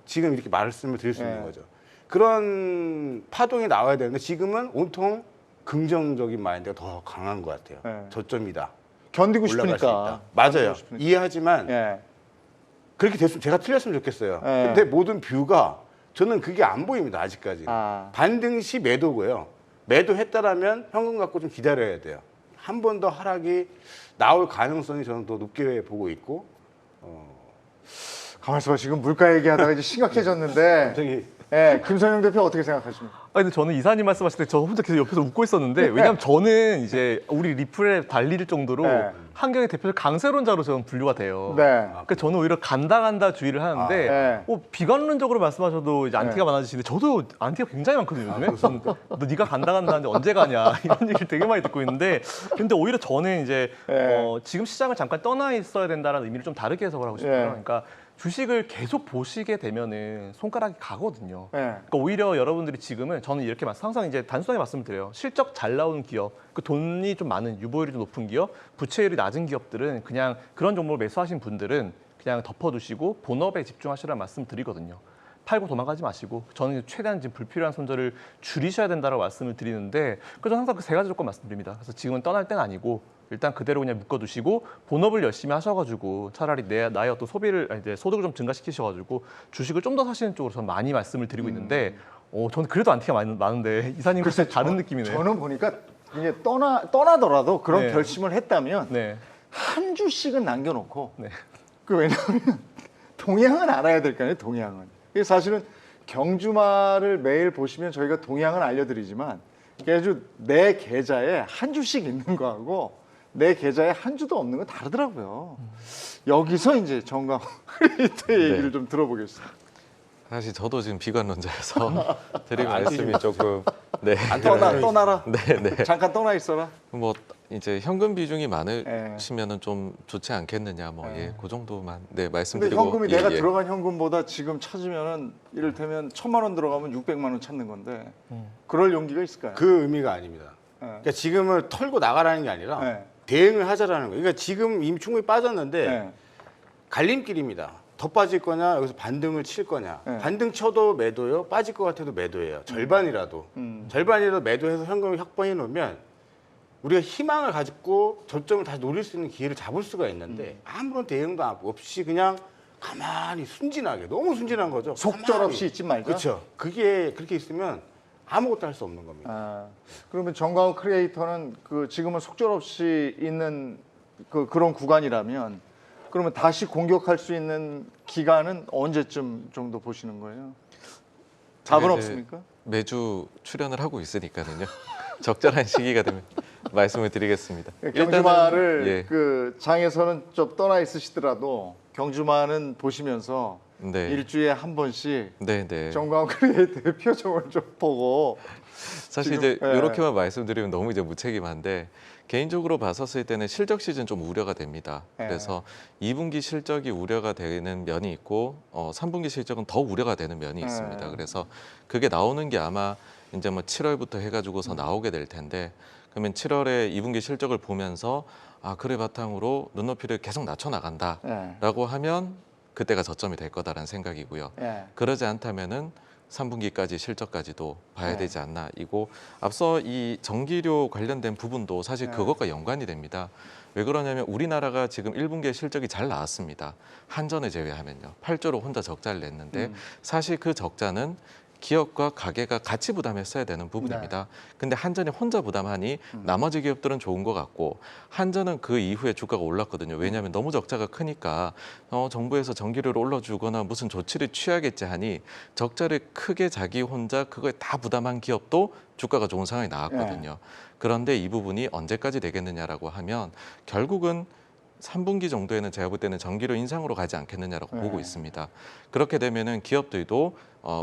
지금 이렇게 말씀을 드릴 수
네.
있는 거죠. 그런 파동이 나와야 되는데 지금은 온통 긍정적인 마인드가 더 강한 것 같아요.
네.
저점이다.
견디고
올라갈 수
싶으니까.
있다. 맞아요.
견디고 싶으니까.
이해하지만
예.
그렇게 됐으면 제가 틀렸으면 좋겠어요.
네.
근데 모든 뷰가 저는 그게 안 보입니다. 아직까지.
아.
반등 시 매도고요. 매도했다라면 현금 갖고 좀 기다려야 돼요. 한 번 더 하락이 나올 가능성이 저는 더 높게 보고 있고
가만있어 봐. 지금 물가 얘기하다가 이제 심각해졌는데.
갑자기
예, 김선영 대표 어떻게 생각하십니까?
근데 저는 이사님 말씀하실 때 저 혼자 계속 옆에서 웃고 있었는데 왜냐면 저는 이제 우리 리플에 달릴 정도로
네.
한경의 대표적 강세론자로 저는 분류가 돼요.
네.
그러니까 저는 오히려 간다 주의를 하는데
네.
비관론적으로 말씀하셔도 이제 안티가 많아지시는데 저도 안티가 굉장히 많거든요 요즘에. 저는 너 네가 간다 하는데 언제 가냐 이런 얘기를 되게 많이 듣고 있는데 근데 오히려 저는 이제
네.
지금 시장을 잠깐 떠나 있어야 된다는 의미를 좀 다르게 해석을 하고 싶어요.
네.
그러니까 주식을 계속 보시게 되면은 손가락이 가거든요.
네.
그러니까 오히려 여러분들이 지금은 저는 이렇게 항상 이제 단순하게 말씀드려요. 실적 잘 나오는 기업, 그 돈이 좀 많은 유보율이 좀 높은 기업, 부채율이 낮은 기업들은 그냥 그런 종목을 매수하신 분들은 그냥 덮어두시고 본업에 집중하시라는 말씀드리거든요. 팔고 도망가지 마시고 저는 최대한 지금 불필요한 손절을 줄이셔야 된다고 말씀을 드리는데 그래서 항상 그 세 가지 조건 말씀드립니다. 그래서 지금은 떠날 땐 아니고 일단 그대로 그냥 묶어두시고 본업을 열심히 하셔가지고 차라리 나의 어떤 소비를 이제 소득을 좀 증가시키셔가지고 주식을 좀 더 사시는 쪽으로 저는 많이 말씀을 드리고 있는데 저는 그래도 안티가 많은데 이사님 글쎄 다른 느낌이네요.
저는 보니까 이제 떠나더라도 그런
네.
결심을 했다면
네.
한 주씩은 남겨놓고
네.
그 왜냐하면 동향은 알아야 될 거 아니에요. 동향은. 이게 사실은 경주마를 매일 보시면 저희가 동향은 알려드리지만 이게 아주 내 계좌에 한 주씩 있는 거하고 내 계좌에 한 주도 없는 건 다르더라고요. 여기서 이제 정강 크리에이터의 얘기를 좀 들어보겠습니다.
사실 저도 지금 비관론자여서 드릴 말씀이 조금 네.
떠나라.
네, 네.
잠깐 떠나 있어라.
뭐 이제 현금 비중이 많으시면은 좀 좋지 않겠느냐 뭐 예, 그 정도만 네
근데
말씀드리고
현금이
예,
내가
예.
들어간 현금보다 지금 찾으면은 이를테면 1,000만 원 들어가면 600만 원 찾는 건데 그럴 용기가 있을까요?
그 의미가 아닙니다.
네.
그러니까 지금을 털고 나가라는 게 아니라
네.
대응을 하자라는 거예요. 그러니까 지금 이미 충분히 빠졌는데
네.
갈림길입니다. 더 빠질 거냐 여기서 반등을 칠 거냐.
네.
반등 쳐도 매도요. 빠질 것 같아도 매도예요. 절반이라도. 절반이라도 매도해서 현금을 확보해 놓으면 우리가 희망을 가지고 저점을 다시 노릴 수 있는 기회를 잡을 수가 있는데 아무런 대응도 없이 그냥 가만히 순진하게 너무 순진한 거죠.
속절없이 있지 말자.
그렇죠. 그게 그렇게 있으면 아무것도 할 수 없는 겁니다.
아, 그러면 정광훈 크리에이터는 그 지금은 속절없이 있는 그런 구간이라면 그러면 다시 공격할 수 있는 기간은 언제쯤 정도 보시는 거예요? 답은
이제
없습니까?
매주 출연을 하고 있으니까는요. 적절한 시기가 되면 말씀을 드리겠습니다.
경주마를
예.
그 장에서는 좀 떠나 있으시더라도 경주마는 보시면서
네.
일주일에 한 번씩
네, 네.
정광훈 크리에이터의 표정을 좀 보고
사실
지금,
이제
예.
이렇게만 말씀드리면 너무 이제 무책임한데 개인적으로 봤었을 때는 실적 시즌 좀 우려가 됩니다.
예.
그래서 2분기 실적이 우려가 되는 면이 있고 3분기 실적은 더 우려가 되는 면이
예.
있습니다. 그래서 그게 나오는 게 아마 이제 뭐 7월부터 해가지고서 나오게 될 텐데 그러면 7월에 2분기 실적을 보면서 아 그래 바탕으로 눈높이를 계속 낮춰 나간다라고
예.
하면 그때가 저점이 될 거다라는 생각이고요.
예.
그러지 않다면은 3분기까지 실적까지도 봐야
네.
되지 않나. 이고 앞서 이 전기료 관련된 부분도 사실
네.
그것과 연관이 됩니다. 왜 그러냐면 우리나라가 지금 1분기에 실적이 잘 나왔습니다. 한전을 제외하면요. 8조로 혼자 적자를 냈는데 사실 그 적자는 기업과 가게가 같이 부담했어야 되는 부분입니다. 근데 한전이 혼자 부담하니 나머지 기업들은 좋은 것 같고 한전은 그 이후에 주가가 올랐거든요. 왜냐하면 너무 적자가 크니까 정부에서 전기료를 올려주거나 무슨 조치를 취하겠지 하니 적자를 크게 자기 혼자 그걸 다 부담한 기업도 주가가 좋은 상황이 나왔거든요. 그런데 이 부분이 언제까지 되겠느냐라고 하면 결국은 3분기 정도에는 제가 볼 때는 전기료 인상으로 가지 않겠느냐라고 보고 있습니다. 그렇게 되면은 기업들도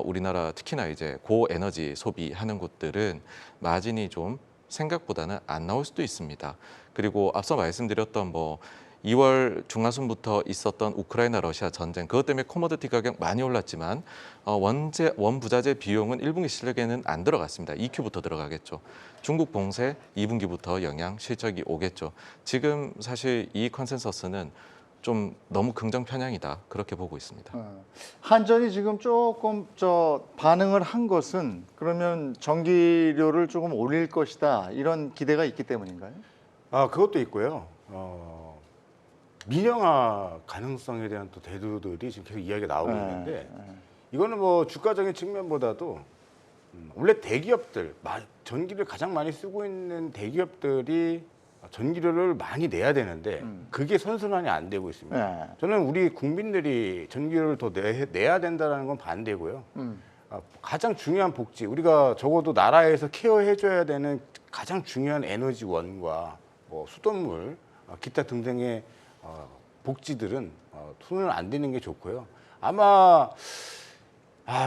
우리나라 특히나 이제 고에너지 소비하는 곳들은 마진이 좀 생각보다는 안 나올 수도 있습니다. 그리고 앞서 말씀드렸던 뭐 2월 중하순부터 있었던 우크라이나 러시아 전쟁 그것 때문에 코모디티 가격 많이 올랐지만 원부자재 비용은 1분기 실적에는 안 들어갔습니다. 2Q부터 들어가겠죠. 중국 봉쇄 2분기부터 영향 실적이 오겠죠. 지금 사실 이 컨센서스는 좀 너무 긍정 편향이다 그렇게 보고 있습니다.
한전이 지금 조금 반응을 한 것은 그러면 전기료를 조금 올릴 것이다 이런 기대가 있기 때문인가요?
아 그것도 있고요. 민영화 가능성에 대한 또 대두들이 지금 계속 이야기가 나오고 있는데 이거는 뭐 주가적인 측면보다도 원래 대기업들 전기를 가장 많이 쓰고 있는 대기업들이 전기료를 많이 내야 되는데 그게 선순환이 안 되고 있습니다. 저는 우리 국민들이 전기료를 더 내야 된다는 건 반대고요. 가장 중요한 복지, 우리가 적어도 나라에서 케어해줘야 되는 가장 중요한 에너지원과 뭐 수돗물, 기타 등등의 복지들은 손을 안 대는 게 좋고요. 아마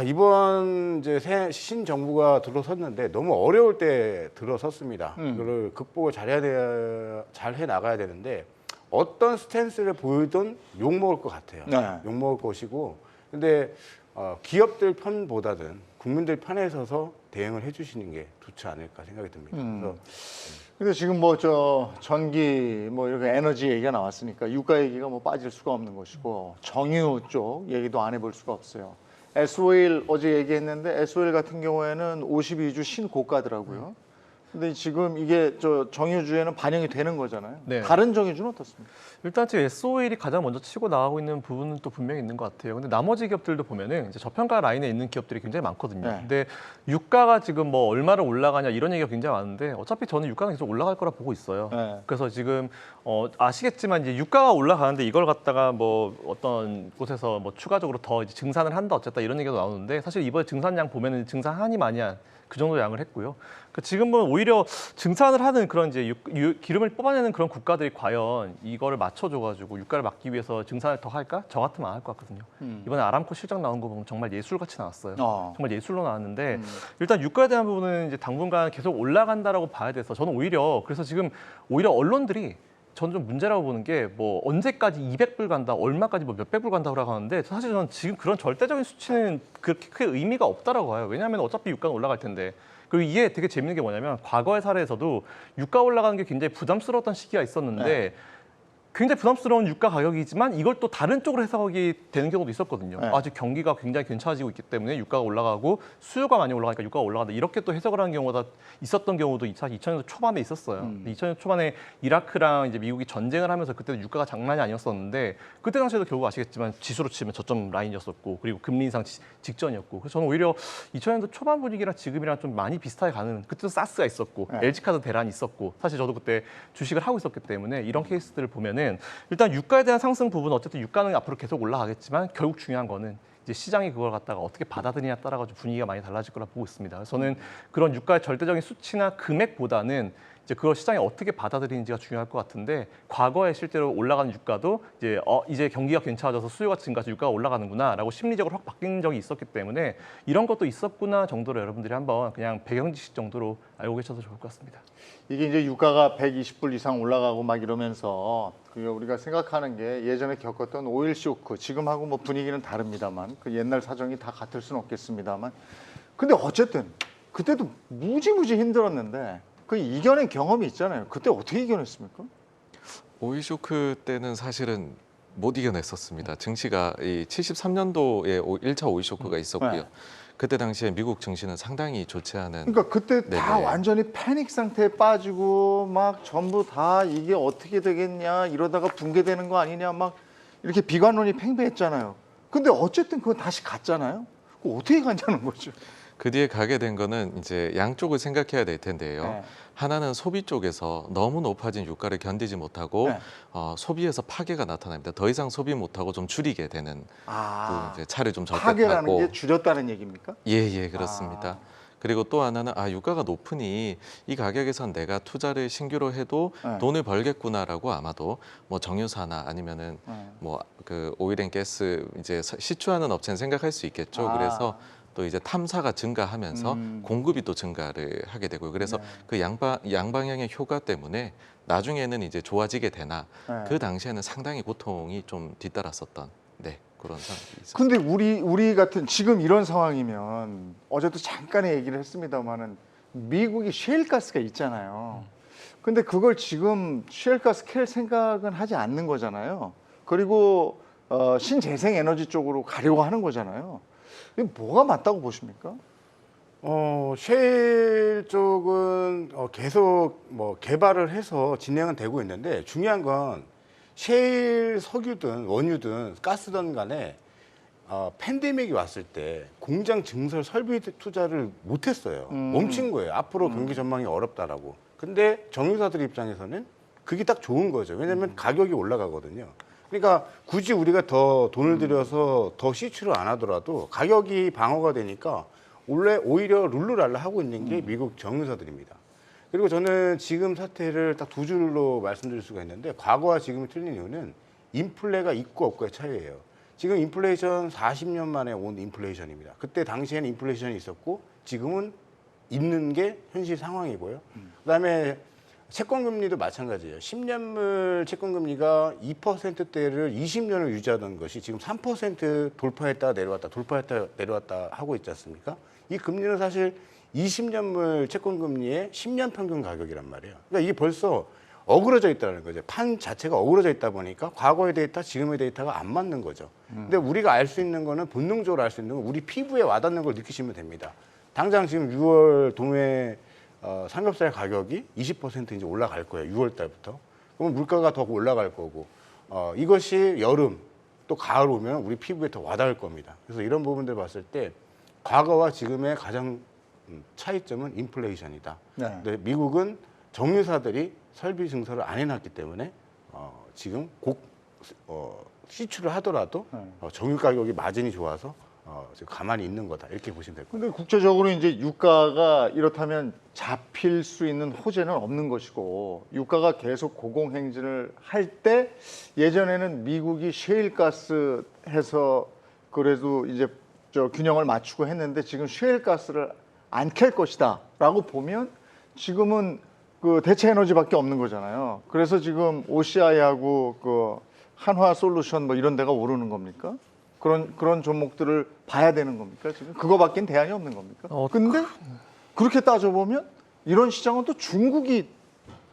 이번 이제 신정부가 들어섰는데 너무 어려울 때 들어섰습니다. 이거를 극복을 잘 해 나가야 되는데 어떤 스탠스를 보이든 욕 먹을 것 같아요. 욕 먹을 것이고, 근데 기업들 편보다는 국민들 편에 서서 대응을 해주시는 게 좋지 않을까 생각이 듭니다. 그래서
근데 지금 뭐 전기 뭐 이렇게 에너지 얘기가 나왔으니까 유가 얘기가 뭐 빠질 수가 없는 것이고 정유 쪽 얘기도 안 해볼 수가 없어요. S-오일 어제 얘기했는데 S-오일 같은 경우에는 52주 신고가더라고요. 근데 지금 이게 정유주에는 반영이 되는 거잖아요.
네.
다른 정유주는 어떻습니까?
일단 지금 S-오일이 가장 먼저 치고 나가고 있는 부분은 또 분명히 있는 것 같아요. 근데 나머지 기업들도 보면은 이제 저평가 라인에 있는 기업들이 굉장히 많거든요.
네.
근데 유가가 지금 뭐 얼마를 올라가냐 이런 얘기가 굉장히 많은데 어차피 저는 유가는 계속 올라갈 거라 보고 있어요.
네.
그래서 지금 아시겠지만 이제 유가가 올라가는데 이걸 갖다가 뭐 어떤 곳에서 뭐 추가적으로 더 이제 증산을 한다 어쨌다 이런 얘기가 나오는데 사실 이번에 증산량 보면은 증산하니 마니한 그 정도 양을 했고요. 그러니까 지금은 오히려 증산을 하는 그런 이제 기름을 뽑아내는 그런 국가들이 과연 이거를 맞춰줘가지고 유가를 막기 위해서 증산을 더 할까? 저 같으면 안 할 것 같거든요. 이번에 아람코 실적 나온 거 보면 정말 예술같이 나왔어요. 정말 예술로 나왔는데 일단 유가에 대한 부분은 이제 당분간 계속 올라간다라고 봐야 돼서 저는 오히려 그래서 지금 오히려 언론들이 저는 좀 문제라고 보는 게 뭐 언제까지 200불 간다, 얼마까지 뭐 몇백 불 간다고 하는데 사실 저는 지금 그런 절대적인 수치는 그렇게 크게 의미가 없다라고 봐요. 왜냐하면 어차피 유가는 올라갈 텐데. 그리고 이게 되게 재밌는 게 뭐냐면 과거의 사례에서도 유가 올라가는 게 굉장히 부담스러웠던 시기가 있었는데 굉장히 부담스러운 유가 가격이지만 이걸 또 다른 쪽으로 해석이 되는 경우도 있었거든요. 아직 경기가 굉장히 괜찮아지고 있기 때문에 유가가 올라가고 수요가 많이 올라가니까 유가가 올라간다. 이렇게 또 해석을 하는 경우가 있었던 경우도 사실 2000년도 초반에 있었어요. 2000년 초반에 이라크랑 이제 미국이 전쟁을 하면서 그때도 유가가 장난이 아니었었는데 그때 당시에도 결국 아시겠지만 지수로 치면 저점 라인이었었고 그리고 금리 인상 직전이었고 그래서 저는 오히려 2000년도 초반 분위기랑 지금이랑 좀 많이 비슷하게 가는 그때도 사스가 있었고 LG카드 대란이 있었고 사실 저도 그때 주식을 하고 있었기 때문에 이런 케이스들을 보면은 일단 유가에 대한 상승 부분 어쨌든 유가는 앞으로 계속 올라가겠지만 결국 중요한 거는 이제 시장이 그걸 갖다가 어떻게 받아들이냐에 따라 가지고 분위기가 많이 달라질 거라 보고 있습니다. 그래서 저는 그런 유가의 절대적인 수치나 금액보다는 이제 그걸 시장이 어떻게 받아들이는지가 중요할 것 같은데 과거에 실제로 올라가는 유가도 이제 경기가 괜찮아져서 수요가 증가해서 유가가 올라가는구나라고 심리적으로 확 바뀐 적이 있었기 때문에 이런 것도 있었구나 정도로 여러분들이 한번 그냥 배경지식 정도로 알고 계셔도 좋을 것 같습니다.
이게 이제 유가가 120불 이상 올라가고 막 이러면서 우리가 생각하는 게 예전에 겪었던 오일 쇼크 지금하고 뭐 분위기는 다릅니다만 그 옛날 사정이 다 같을 수는 없겠습니다만 근데 어쨌든 그때도 무지무지 힘들었는데 그 이겨낸 경험이 있잖아요. 그때 어떻게 이겨냈습니까?
오일 쇼크 때는 사실은 못 이겨냈었습니다. 증시가 이 73년도에 1차 오일 쇼크가 있었고요. 그때 당시에 미국 증시는 상당히 좋지 않은.
그러니까 그때 다 완전히 패닉 상태에 빠지고 막 전부 다 이게 어떻게 되겠냐 이러다가 붕괴되는 거 아니냐 막 이렇게 비관론이 팽배했잖아요. 근데 어쨌든 그건 다시 갔잖아요. 그거 어떻게 갔냐는 거죠.
그 뒤에 가게 된 거는 이제 양쪽을 생각해야 될 텐데요. 하나는 소비 쪽에서 너무 높아진 유가를 견디지 못하고 소비에서 파괴가 나타납니다. 더 이상 소비 못하고 좀 줄이게 되는 또 이제 차를 좀 절대하고.
파괴라는 게 줄였다는 얘기입니까?
예, 그렇습니다. 그리고 또 하나는 유가가 높으니 이 가격에선 내가 투자를 신규로 해도 돈을 벌겠구나라고 아마도 뭐 정유사나 아니면은 뭐 그 오일앤가스 이제 시추하는 업체는 생각할 수 있겠죠. 그래서 또 이제 탐사가 증가하면서 공급이 또 증가를 하게 되고요. 그래서 그 양방향의 효과 때문에 나중에는 이제 좋아지게 되나 그 당시에는 상당히 고통이 좀 뒤따랐었던 그런 상황이 있었습니다.
근데 우리 같은 지금 이런 상황이면 어제도 잠깐의 얘기를 했습니다만은 미국이 셰일가스가 있잖아요. 근데 그걸 지금 셰일가스 캘 생각은 하지 않는 거잖아요. 그리고 신재생 에너지 쪽으로 가려고 하는 거잖아요. 이게 뭐가 맞다고 보십니까?
셰일 쪽은 계속 뭐 개발을 해서 진행은 되고 있는데 중요한 건 셰일 석유든 원유든 가스든 간에 팬데믹이 왔을 때 공장 증설 설비 투자를 못했어요. 멈춘 거예요. 앞으로 경기 전망이 어렵다라고. 근데 정유사들 입장에서는 그게 딱 좋은 거죠. 왜냐하면 가격이 올라가거든요. 그러니까 굳이 우리가 더 돈을 들여서 더 시추를 안 하더라도 가격이 방어가 되니까 원래 오히려 룰루랄라 하고 있는 게 미국 정유사들입니다. 그리고 저는 지금 사태를 딱 두 줄로 말씀드릴 수가 있는데 과거와 지금이 틀린 이유는 인플레가 있고 없고의 차이예요. 지금 인플레이션 40년 만에 온 인플레이션입니다. 그때 당시에는 인플레이션이 있었고 지금은 있는 게 현실 상황이고요. 그다음에 채권금리도 마찬가지예요. 10년물 채권금리가 2%대를 20년을 유지하던 것이 지금 3% 돌파했다가 내려왔다, 돌파했다가 내려왔다 하고 있지 않습니까? 이 금리는 사실 20년물 채권금리의 10년 평균 가격이란 말이에요. 그러니까 이게 벌써 어그러져 있다는 거죠. 판 자체가 어그러져 있다 보니까 과거의 데이터, 지금의 데이터가 안 맞는 거죠. 근데 우리가 알 수 있는 거는 본능적으로 알 수 있는 건 우리 피부에 와닿는 걸 느끼시면 됩니다. 당장 지금 6월 도매 삼겹살 가격이 20% 이제 올라갈 거예요. 6월 달부터. 그러면 물가가 더 올라갈 거고 이것이 여름 또 가을 오면 우리 피부에 더 와닿을 겁니다. 그래서 이런 부분들 봤을 때 과거와 지금의 가장 차이점은 인플레이션이다.
네.
근데 미국은 정유사들이 설비 증설을 안 해놨기 때문에 지금 시추를 하더라도 정유 가격이 마진이 좋아서 지금 가만히 있는 거다 이렇게 보시면 될 거예요.
근데 국제적으로 이제 유가가 이렇다면 잡힐 수 있는 호재는 없는 것이고 유가가 계속 고공행진을 할 때 예전에는 미국이 셰일가스 해서 그래도 이제 균형을 맞추고 했는데 지금 셰일가스를 안 캘 것이다라고 보면 지금은 그 대체 에너지밖에 없는 거잖아요. 그래서 지금 OCI하고 그 한화솔루션 뭐 이런 데가 오르는 겁니까? 그런 종목들을 봐야 되는 겁니까? 지금 그거밖엔 대안이 없는 겁니까? 근데 그렇게 따져보면 이런 시장은 또 중국이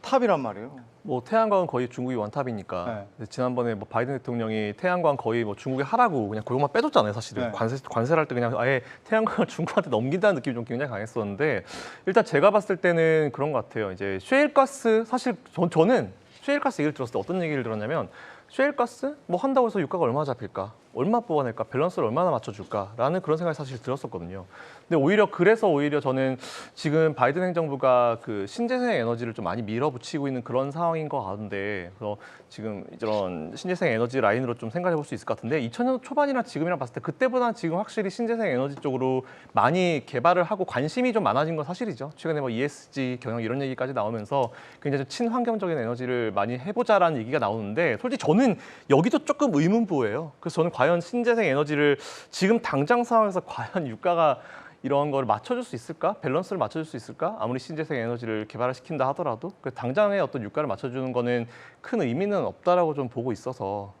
탑이란 말이에요.
뭐 태양광은 거의 중국이 원탑이니까.
네.
근데 지난번에 뭐 바이든 대통령이 태양광 거의 뭐 중국이 하라고 그냥 그것만 빼줬잖아요, 사실은.
네.
관세를 할 때 그냥 아예 태양광을 중국한테 넘긴다는 느낌이 좀 굉장히 강했었는데 일단 제가 봤을 때는 그런 것 같아요. 이제 셰일가스 사실 저는 셰일가스 얘기를 들었을 때 어떤 얘기를 들었냐면 셰일가스 뭐 한다고 해서 유가가 얼마나 잡힐까? 얼마 뽑아낼까? 밸런스를 얼마나 맞춰줄까?라는 그런 생각이 사실 들었었거든요. 근데 오히려 저는 지금 바이든 행정부가 그 신재생 에너지를 좀 많이 밀어붙이고 있는 그런 상황인 것 같은데 그래서 지금 이런 신재생 에너지 라인으로 좀 생각해 볼 수 있을 것 같은데 2000년 초반이나 지금이랑 봤을 때 그때보다는 지금 확실히 신재생 에너지 쪽으로 많이 개발을 하고 관심이 좀 많아진 건 사실이죠. 최근에 뭐 ESG 경영 이런 얘기까지 나오면서 굉장히 좀 친환경적인 에너지를 많이 해보자라는 얘기가 나오는데 솔직히 저는 여기도 조금 의문부예요. 그래서 저는 과연 신재생 에너지를 지금 당장 상황에서 과연 유가가 이런 걸 맞춰줄 수 있을까? 밸런스를 맞춰줄 수 있을까? 아무리 신재생 에너지를 개발을 시킨다 하더라도 당장의 어떤 유가를 맞춰주는 거는 큰 의미는 없다라고 좀 보고 있어서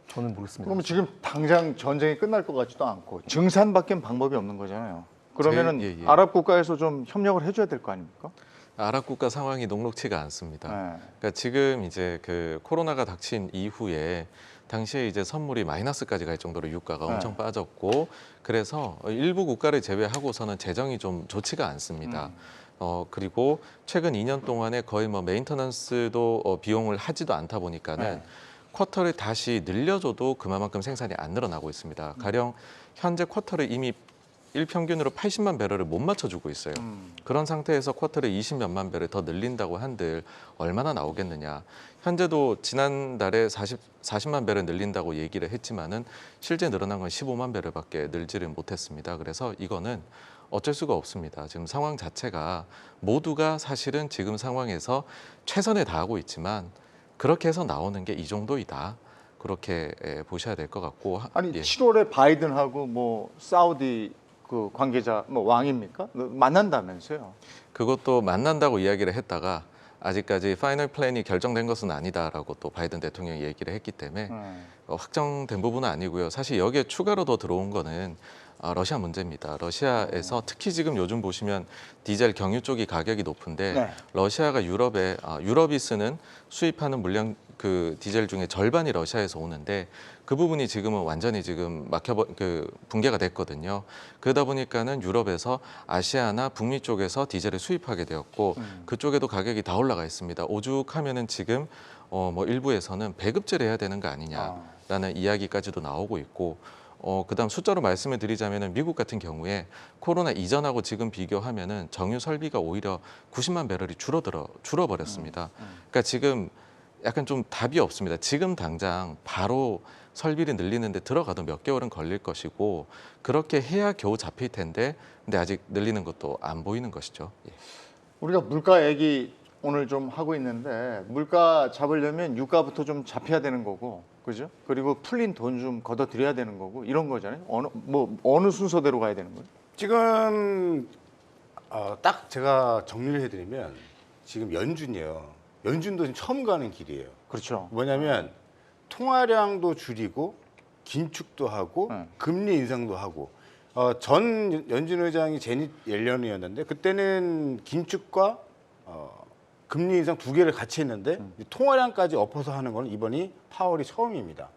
저는 모르겠습니다.
그러면 지금 당장 전쟁이 끝날 것 같지도 않고 증산밖엔 방법이 없는 거잖아요. 그러면은
예.
아랍 국가에서 좀 협력을 해줘야 될 거 아닙니까?
아랍 국가 상황이 녹록치가 않습니다.
네.
그러니까 지금 이제 그 코로나가 닥친 이후에 당시에 이제 선물이 마이너스까지 갈 정도로 유가가
네.
엄청 빠졌고 그래서 일부 국가를 제외하고서는 재정이 좀 좋지가 않습니다. 그리고 최근 2년 동안에 거의 뭐 메인터넌스도 비용을 하지도 않다 보니까는
네.
쿼터를 다시 늘려줘도 그만큼 생산이 안 늘어나고 있습니다. 가령 현재 쿼터를 이미 일평균으로 80만 배럴을 못 맞춰주고 있어요. 그런 상태에서 쿼터를 20몇만 배럴 더 늘린다고 한들 얼마나 나오겠느냐. 현재도 지난달에 40만 배럴 늘린다고 얘기를 했지만은 실제 늘어난 건 15만 배럴밖에 늘지를 못했습니다. 그래서 이거는 어쩔 수가 없습니다. 지금 상황 자체가 모두가 사실은 지금 상황에서 최선을 다하고 있지만 그렇게 해서 나오는 게 이 정도이다. 그렇게 보셔야 될 것 같고.
아니
예.
7월에 바이든하고 뭐 사우디 그 관계자 뭐 왕입니까? 만난다면서요?
그것도 만난다고 이야기를 했다가 아직까지 파이널 플랜이 결정된 것은 아니다라고 또 바이든 대통령이 얘기를 했기 때문에 확정된 부분은 아니고요. 사실 여기에 추가로 더 들어온 거는 러시아 문제입니다. 러시아에서 특히 지금 요즘 보시면 디젤 경유 쪽이 가격이 높은데
네.
러시아가 유럽이 쓰는 수입하는 물량 그 디젤 중에 절반이 러시아에서 오는데 그 부분이 지금은 완전히 지금 붕괴가 됐거든요. 그러다 보니까는 유럽에서 아시아나 북미 쪽에서 디젤을 수입하게 되었고 그쪽에도 가격이 다 올라가 있습니다. 오죽하면은 지금 뭐 일부에서는 배급제를 해야 되는 거 아니냐라는 이야기까지도 나오고 있고 그다음 숫자로 말씀을 드리자면은 미국 같은 경우에 코로나 이전하고 지금 비교하면은 정유 설비가 오히려 90만 배럴이 줄어버렸습니다. 그러니까 지금 약간 좀 답이 없습니다. 지금 당장 바로 설비를 늘리는데 들어가도 몇 개월은 걸릴 것이고 그렇게 해야 겨우 잡힐 텐데 근데 아직 늘리는 것도 안 보이는 것이죠. 예.
우리가 물가 얘기 오늘 좀 하고 있는데 물가 잡으려면 유가부터 좀 잡혀야 되는 거고, 그죠? 그리고 풀린 돈 좀 걷어들여야 되는 거고 이런 거잖아요. 어느 순서대로 가야 되는 거예요?
지금 딱 제가 정리를 해드리면 지금 연준이에요. 연준도 지금 처음 가는 길이에요.
그렇죠.
뭐냐면 통화량도 줄이고 긴축도 하고 금리 인상도 하고 전 연준 의장이 제닛 옐런이었는데 그때는 긴축과 금리 인상 두 개를 같이 했는데 통화량까지 엎어서 하는 건 이번이 파월이 처음입니다.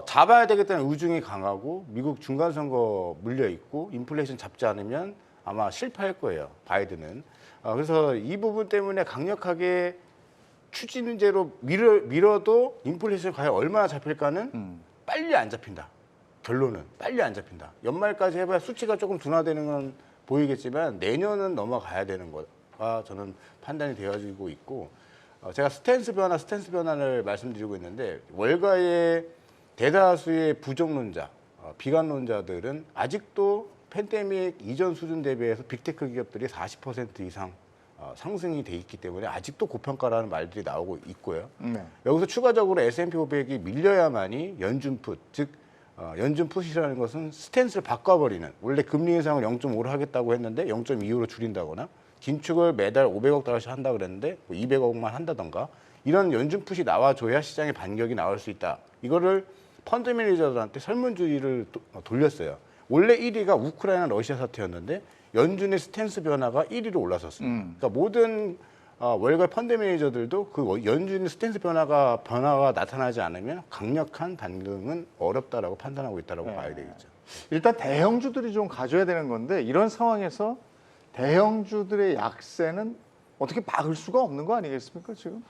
잡아야 되겠다는 의중이 강하고 미국 중간 선거 물려 있고 인플레이션 잡지 않으면 아마 실패할 거예요. 바이든은. 그래서 이 부분 때문에 강력하게 추진제로 밀어도 인플레이션 과연 얼마나 잡힐까는 빨리 안 잡힌다. 결론은 빨리 안 잡힌다. 연말까지 해봐야 수치가 조금 둔화되는 건 보이겠지만 내년은 넘어가야 되는 거가 저는 판단이 되어지고 있고 제가 스탠스 변화를 말씀드리고 있는데 월가의 대다수의 부정론자, 비관론자들은 아직도 팬데믹 이전 수준 대비해서 빅테크 기업들이 40% 이상 상승이 돼 있기 때문에 아직도 고평가라는 말들이 나오고 있고요. 여기서 추가적으로 S&P 500이 밀려야만이 연준풋, 즉 연준풋이라는 것은 스탠스를 바꿔버리는 원래 금리 인상을 0.5로 하겠다고 했는데 0.25로 줄인다거나 긴축을 매달 500억 달러씩 한다 그랬는데 뭐 200억만 한다던가 이런 연준풋이 나와줘야 시장에 반격이 나올 수 있다. 이거를 펀드 매니저들한테 설문주의를 돌렸어요. 원래 1위가 우크라이나 러시아 사태였는데 연준의 스탠스 변화가 1위로 올라섰습니다. 그러니까 모든 월가 펀드 매니저들도 그 연준의 스탠스 변화가 나타나지 않으면 강력한 반등은 어렵다라고 판단하고 있다라고 봐야 되겠죠.
일단 대형주들이 좀 가져야 되는 건데 이런 상황에서 대형주들의 약세는 어떻게 막을 수가 없는 거 아니겠습니까 지금?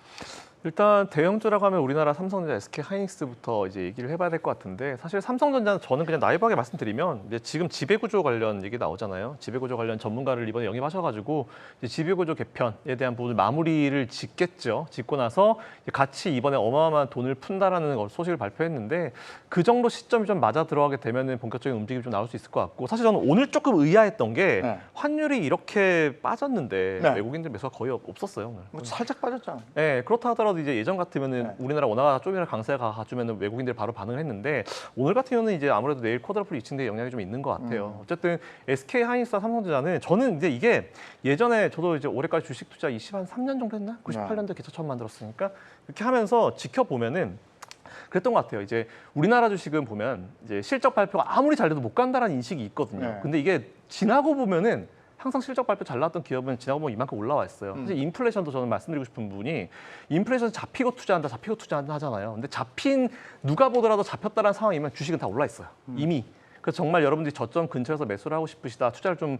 일단 대형주라고 하면 우리나라 삼성전자, SK 하이닉스부터 이제 얘기를 해봐야 될 것 같은데 사실 삼성전자는 저는 그냥 나이브하게 말씀드리면 이제 지금 지배구조 관련 얘기 나오잖아요. 지배구조 관련 전문가를 이번에 영입하셔가지고 이제 지배구조 개편에 대한 부분을 마무리를 짓겠죠. 짓고 나서 같이 이번에 어마어마한 돈을 푼다라는 소식을 발표했는데 그 정도 시점이 좀 맞아 들어가게 되면은 본격적인 움직임이 좀 나올 수 있을 것 같고 사실 저는 오늘 조금 의아했던 게 환율이 이렇게 빠졌는데 외국인들 매수가 거의 없었어요 오늘.
뭐 살짝 빠졌잖아.
네, 그렇다 하더라도 이제 예전 같으면은 우리나라 원화가 좀이나 강세가 가주면은 외국인들이 바로 반응을 했는데 오늘 같은 경우는 이제 아무래도 내일 쿼드러플 이칭대의 영향이 좀 있는 것 같아요. 어쨌든 SK 하이닉스와 삼성전자는 저는 이제 이게 예전에 저도 이제 올해까지 주식 투자 3년 정도 했나? 98년도에 개차 처음 만들었으니까 이렇게 하면서 지켜보면은 그랬던 것 같아요. 이제 우리나라 주식은 보면 이제 실적 발표가 아무리 잘 돼도 못 간다라는 인식이 있거든요. 근데 이게 지나고 보면은 항상 실적 발표 잘 나왔던 기업은 지나고 보면 이만큼 올라와 있어요. 사실 인플레이션도 저는 말씀드리고 싶은 부분이 인플레이션 잡히고 투자한다 하잖아요. 근데 누가 보더라도 잡혔다는 상황이면 주식은 다 올라 있어요. 이미. 그래서 정말 여러분들이 저점 근처에서 매수를 하고 싶으시다, 투자를 좀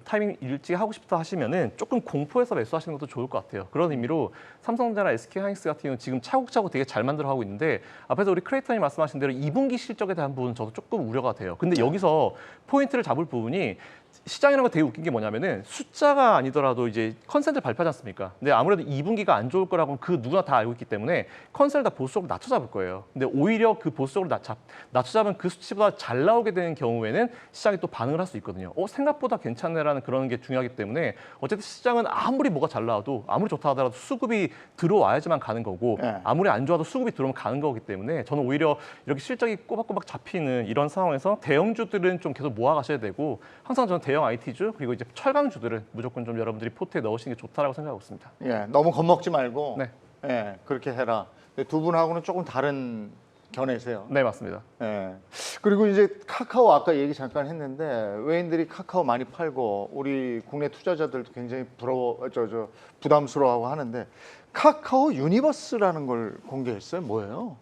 타이밍 일찍 하고 싶다 하시면은 조금 공포해서 매수하시는 것도 좋을 것 같아요. 그런 의미로 삼성전자나 SK 하이닉스 같은 경우는 지금 차곡차곡 되게 잘 만들어가고 있는데 앞에서 우리 크리에이터님 말씀하신 대로 2분기 실적에 대한 부분은 저도 조금 우려가 돼요. 근데 여기서 포인트를 잡을 부분이 시장이라는 거 되게 웃긴 게 뭐냐면은 숫자가 아니더라도 이제 컨센트를 발표하지 않습니까? 근데 아무래도 2분기가 안 좋을 거라고는 그 누구나 다 알고 있기 때문에 컨센트를 다 보수적으로 낮춰 잡을 거예요. 근데 오히려 그 보수적으로 낮춰 잡은 그 수치보다 잘 나오게 되는 경우에는 시장이 또 반응을 할 수 있거든요. 생각보다 괜찮네라는 그런 게 중요하기 때문에 어쨌든 시장은 아무리 뭐가 잘 나와도 아무리 좋다 하더라도 수급이 들어와야지만 가는 거고 아무리 안 좋아도 수급이 들어오면 가는 거기 때문에 저는 오히려 이렇게 실적이 꼬박꼬박 잡히는 이런 상황에서 대형주들은 좀 계속 모아가셔야 되고 항상 저는 대형 IT주 그리고 이제 철강주들은 무조건 좀 여러분들이 포트에 넣으시는 게 좋다라고 생각하고 있습니다.
예, 너무 겁먹지 말고
네.
예, 그렇게 해라. 두 분하고는 조금 다른 견해세요.
네, 맞습니다.
예. 그리고 이제 카카오 아까 얘기 잠깐 했는데 외인들이 카카오 많이 팔고 우리 국내 투자자들도 굉장히 부담스러워하고 하는데 카카오 유니버스라는 걸 공개했어요. 뭐예요?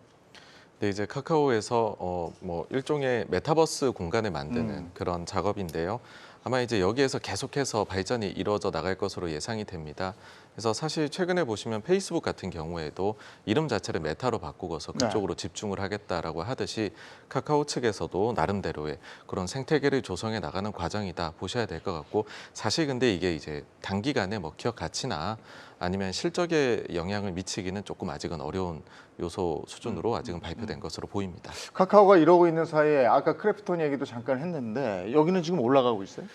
네, 이제 카카오에서 뭐 일종의 메타버스 공간을 만드는 그런 작업인데요. 아마 이제 여기에서 계속해서 발전이 이루어져 나갈 것으로 예상이 됩니다. 그래서 사실 최근에 보시면 페이스북 같은 경우에도 이름 자체를 메타로 바꾸고서 그쪽으로 집중을 하겠다라고 하듯이 카카오 측에서도 나름대로의 그런 생태계를 조성해 나가는 과정이다 보셔야 될 것 같고, 사실 근데 이게 이제 단기간에 뭐 기업 가치나 아니면 실적에 영향을 미치기는 조금 아직은 어려운 요소 수준으로 아직은 발표된 것으로 보입니다.
카카오가 이러고 있는 사이에 아까 크래프톤 얘기도 잠깐 했는데 여기는 지금 올라가고 있어요?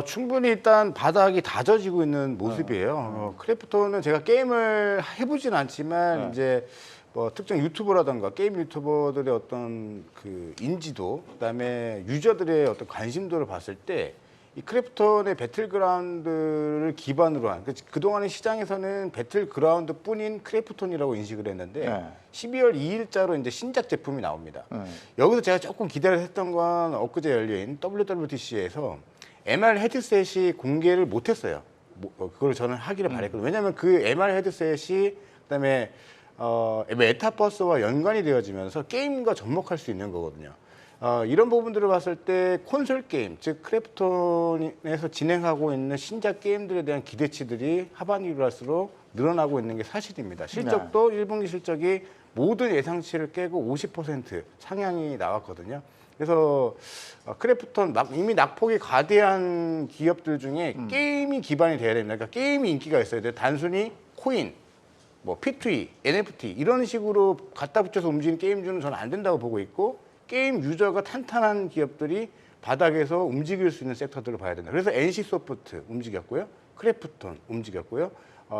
충분히 일단 바닥이 다져지고 있는 모습이에요. 크래프톤은 제가 게임을 해보진 않지만 이제 뭐 특정 유튜버라든가 게임 유튜버들의 어떤 그 인지도, 그다음에 유저들의 어떤 관심도를 봤을 때 이 크래프톤의 배틀그라운드를 기반으로 한, 그동안의 시장에서는 배틀그라운드뿐인 크래프톤이라고 인식을 했는데 12월 2일자로 이제 신작 제품이 나옵니다. 여기서 제가 조금 기대를 했던 건 엊그제 열린 WWDC에서 MR 헤드셋이 공개를 못했어요. 그걸 저는 하기를 바랬거든요. 왜냐하면 그 MR 헤드셋이 그다음에 메타버스와 연관이 되어지면서 게임과 접목할 수 있는 거거든요. 이런 부분들을 봤을 때 콘솔 게임, 즉 크래프톤에서 진행하고 있는 신작 게임들에 대한 기대치들이 하반기로 갈수록 늘어나고 있는 게 사실입니다. 실적도 1분기 실적이 모든 예상치를 깨고 50% 상향이 나왔거든요. 그래서 크래프톤 이미 낙폭이 과대한 기업들 중에 게임이 기반이 돼야 됩니다. 그러니까 게임이 인기가 있어야 돼요. 단순히 코인, 뭐 P2E, NFT 이런 식으로 갖다 붙여서 움직이는 게임주는 저는 안 된다고 보고 있고, 게임 유저가 탄탄한 기업들이 바닥에서 움직일 수 있는 섹터들을 봐야 된다. 그래서 NC소프트 움직였고요, 크래프톤 움직였고요.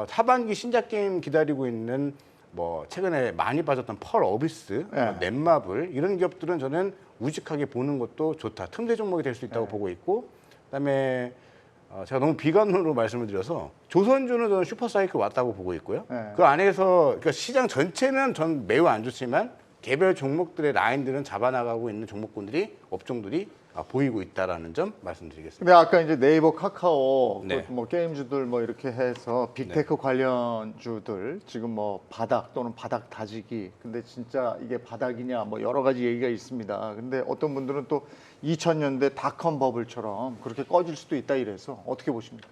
하반기 신작 게임 기다리고 있는 뭐 최근에 많이 빠졌던 펄 어비스, 넷마블 이런 기업들은 저는 우직하게 보는 것도 좋다. 틈새 종목이 될 수 있다고 보고 있고, 그다음에 제가 너무 비관론으로 말씀을 드려서 조선주는 저는 슈퍼사이클 왔다고 보고 있고요. 그 안에서 그러니까 시장 전체는 전 매우 안 좋지만 개별 종목들의 라인들은 잡아나가고 있는 종목군들이, 업종들이 보이고 있다라는 점 말씀드리겠습니다.
근데 아까 이제 네이버, 카카오,
네.
뭐 게임주들 뭐 이렇게 해서 빅테크 관련주들 지금 뭐 바닥 또는 바닥 다지기. 근데 진짜 이게 바닥이냐 뭐 여러 가지 얘기가 있습니다. 근데 어떤 분들은 또 2000년대 닷컴 버블처럼 그렇게 꺼질 수도 있다 이래서 어떻게 보십니까?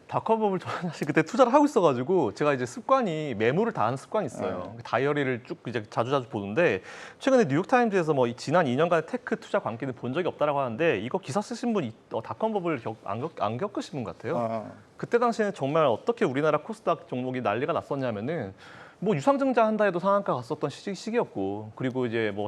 닷컴버블 저는 사실 그때 투자를 하고 있어가지고 제가 이제 습관이 매물을 다 하는 습관이 있어요. 다이어리를 쭉 이제 자주 보는데, 최근에 뉴욕타임즈에서 뭐 지난 2년간의 테크 투자 광기는 본 적이 없다라고 하는데, 이거 기사 쓰신 분 닷컴버블 안 겪으신 분 같아요. 그때 당시에는 정말 어떻게 우리나라 코스닥 종목이 난리가 났었냐면은 뭐 유상증자 한다 해도 상한가 갔었던 시기였고, 그리고 이제 뭐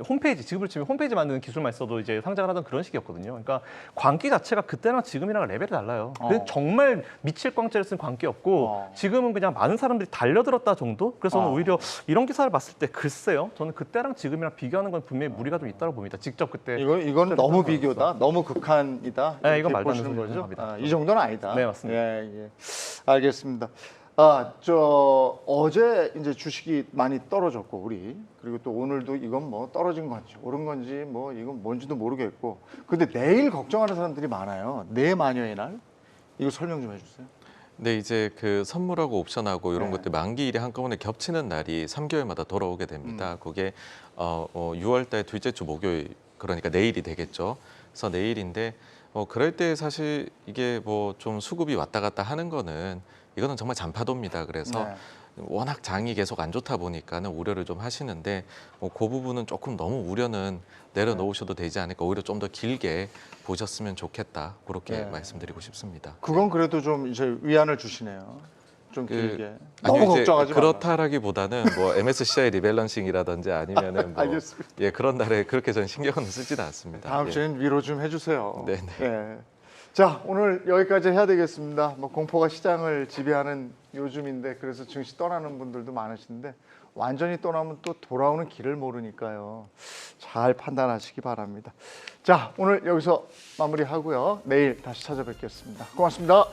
홈페이지, 지급을 치면 홈페이지 만드는 기술만 있어도 이제 상장을 하던 그런 시기였거든요. 그러니까 광기 자체가 그때랑 지금이랑 레벨이 달라요. 근데 정말 미칠 광자를 쓴 광기였고 지금은 그냥 많은 사람들이 달려들었다 정도? 그래서 저는 오히려 이런 기사를 봤을 때 글쎄요, 저는 그때랑 지금이랑 비교하는 건 분명히 무리가 좀 있다고 봅니다. 직접 그때
이건 너무 비교다, 너무 극한이다.
네, 이건 말도 안
보시는
되는
거죠?
생각입니다.
이 정도는 아니다.
네, 맞습니다.
예. 알겠습니다. 어제 이제 주식이 많이 떨어졌고 그리고 또 오늘도 이건 뭐 떨어진 건지 오른 건지 뭐 이건 뭔지도 모르겠고, 근데 내일 걱정하는 사람들이 많아요. 내마녀의 날, 이거 설명 좀 해주세요.
네, 이제 그 선물하고 옵션하고 이런 것들 만기일이 한꺼번에 겹치는 날이 3개월마다 돌아오게 됩니다. 그게 6월달 둘째 주 목요일, 그러니까 내일이 되겠죠. 그래서 내일인데 그럴 때 사실 이게 뭐 좀 수급이 왔다 갔다 하는 거는 이거는 정말 잔파도입니다. 그래서 워낙 장이 계속 안 좋다 보니까는 우려를 좀 하시는데 그 부분은 조금 너무 우려는 내려놓으셔도 되지 않을까, 오히려 좀 더 길게 보셨으면 좋겠다, 그렇게 말씀드리고 싶습니다.
그건 그래도 좀 이제 위안을 주시네요. 좀 길게.
아니요,
너무
이제
걱정하지 말아요.
그렇다라기보다는 뭐 MSCI 리밸런싱이라든지 아니면은 뭐
알겠습니다.
그런 날에 그렇게 전 신경은 쓰지는 않습니다.
다음 주엔 위로 좀 해주세요.
네네.
예. 자, 오늘 여기까지 해야 되겠습니다. 뭐 공포가 시장을 지배하는 요즘인데 그래서 증시 떠나는 분들도 많으신데 완전히 떠나면 또 돌아오는 길을 모르니까요. 잘 판단하시기 바랍니다. 자, 오늘 여기서 마무리하고요. 내일 다시 찾아뵙겠습니다. 고맙습니다.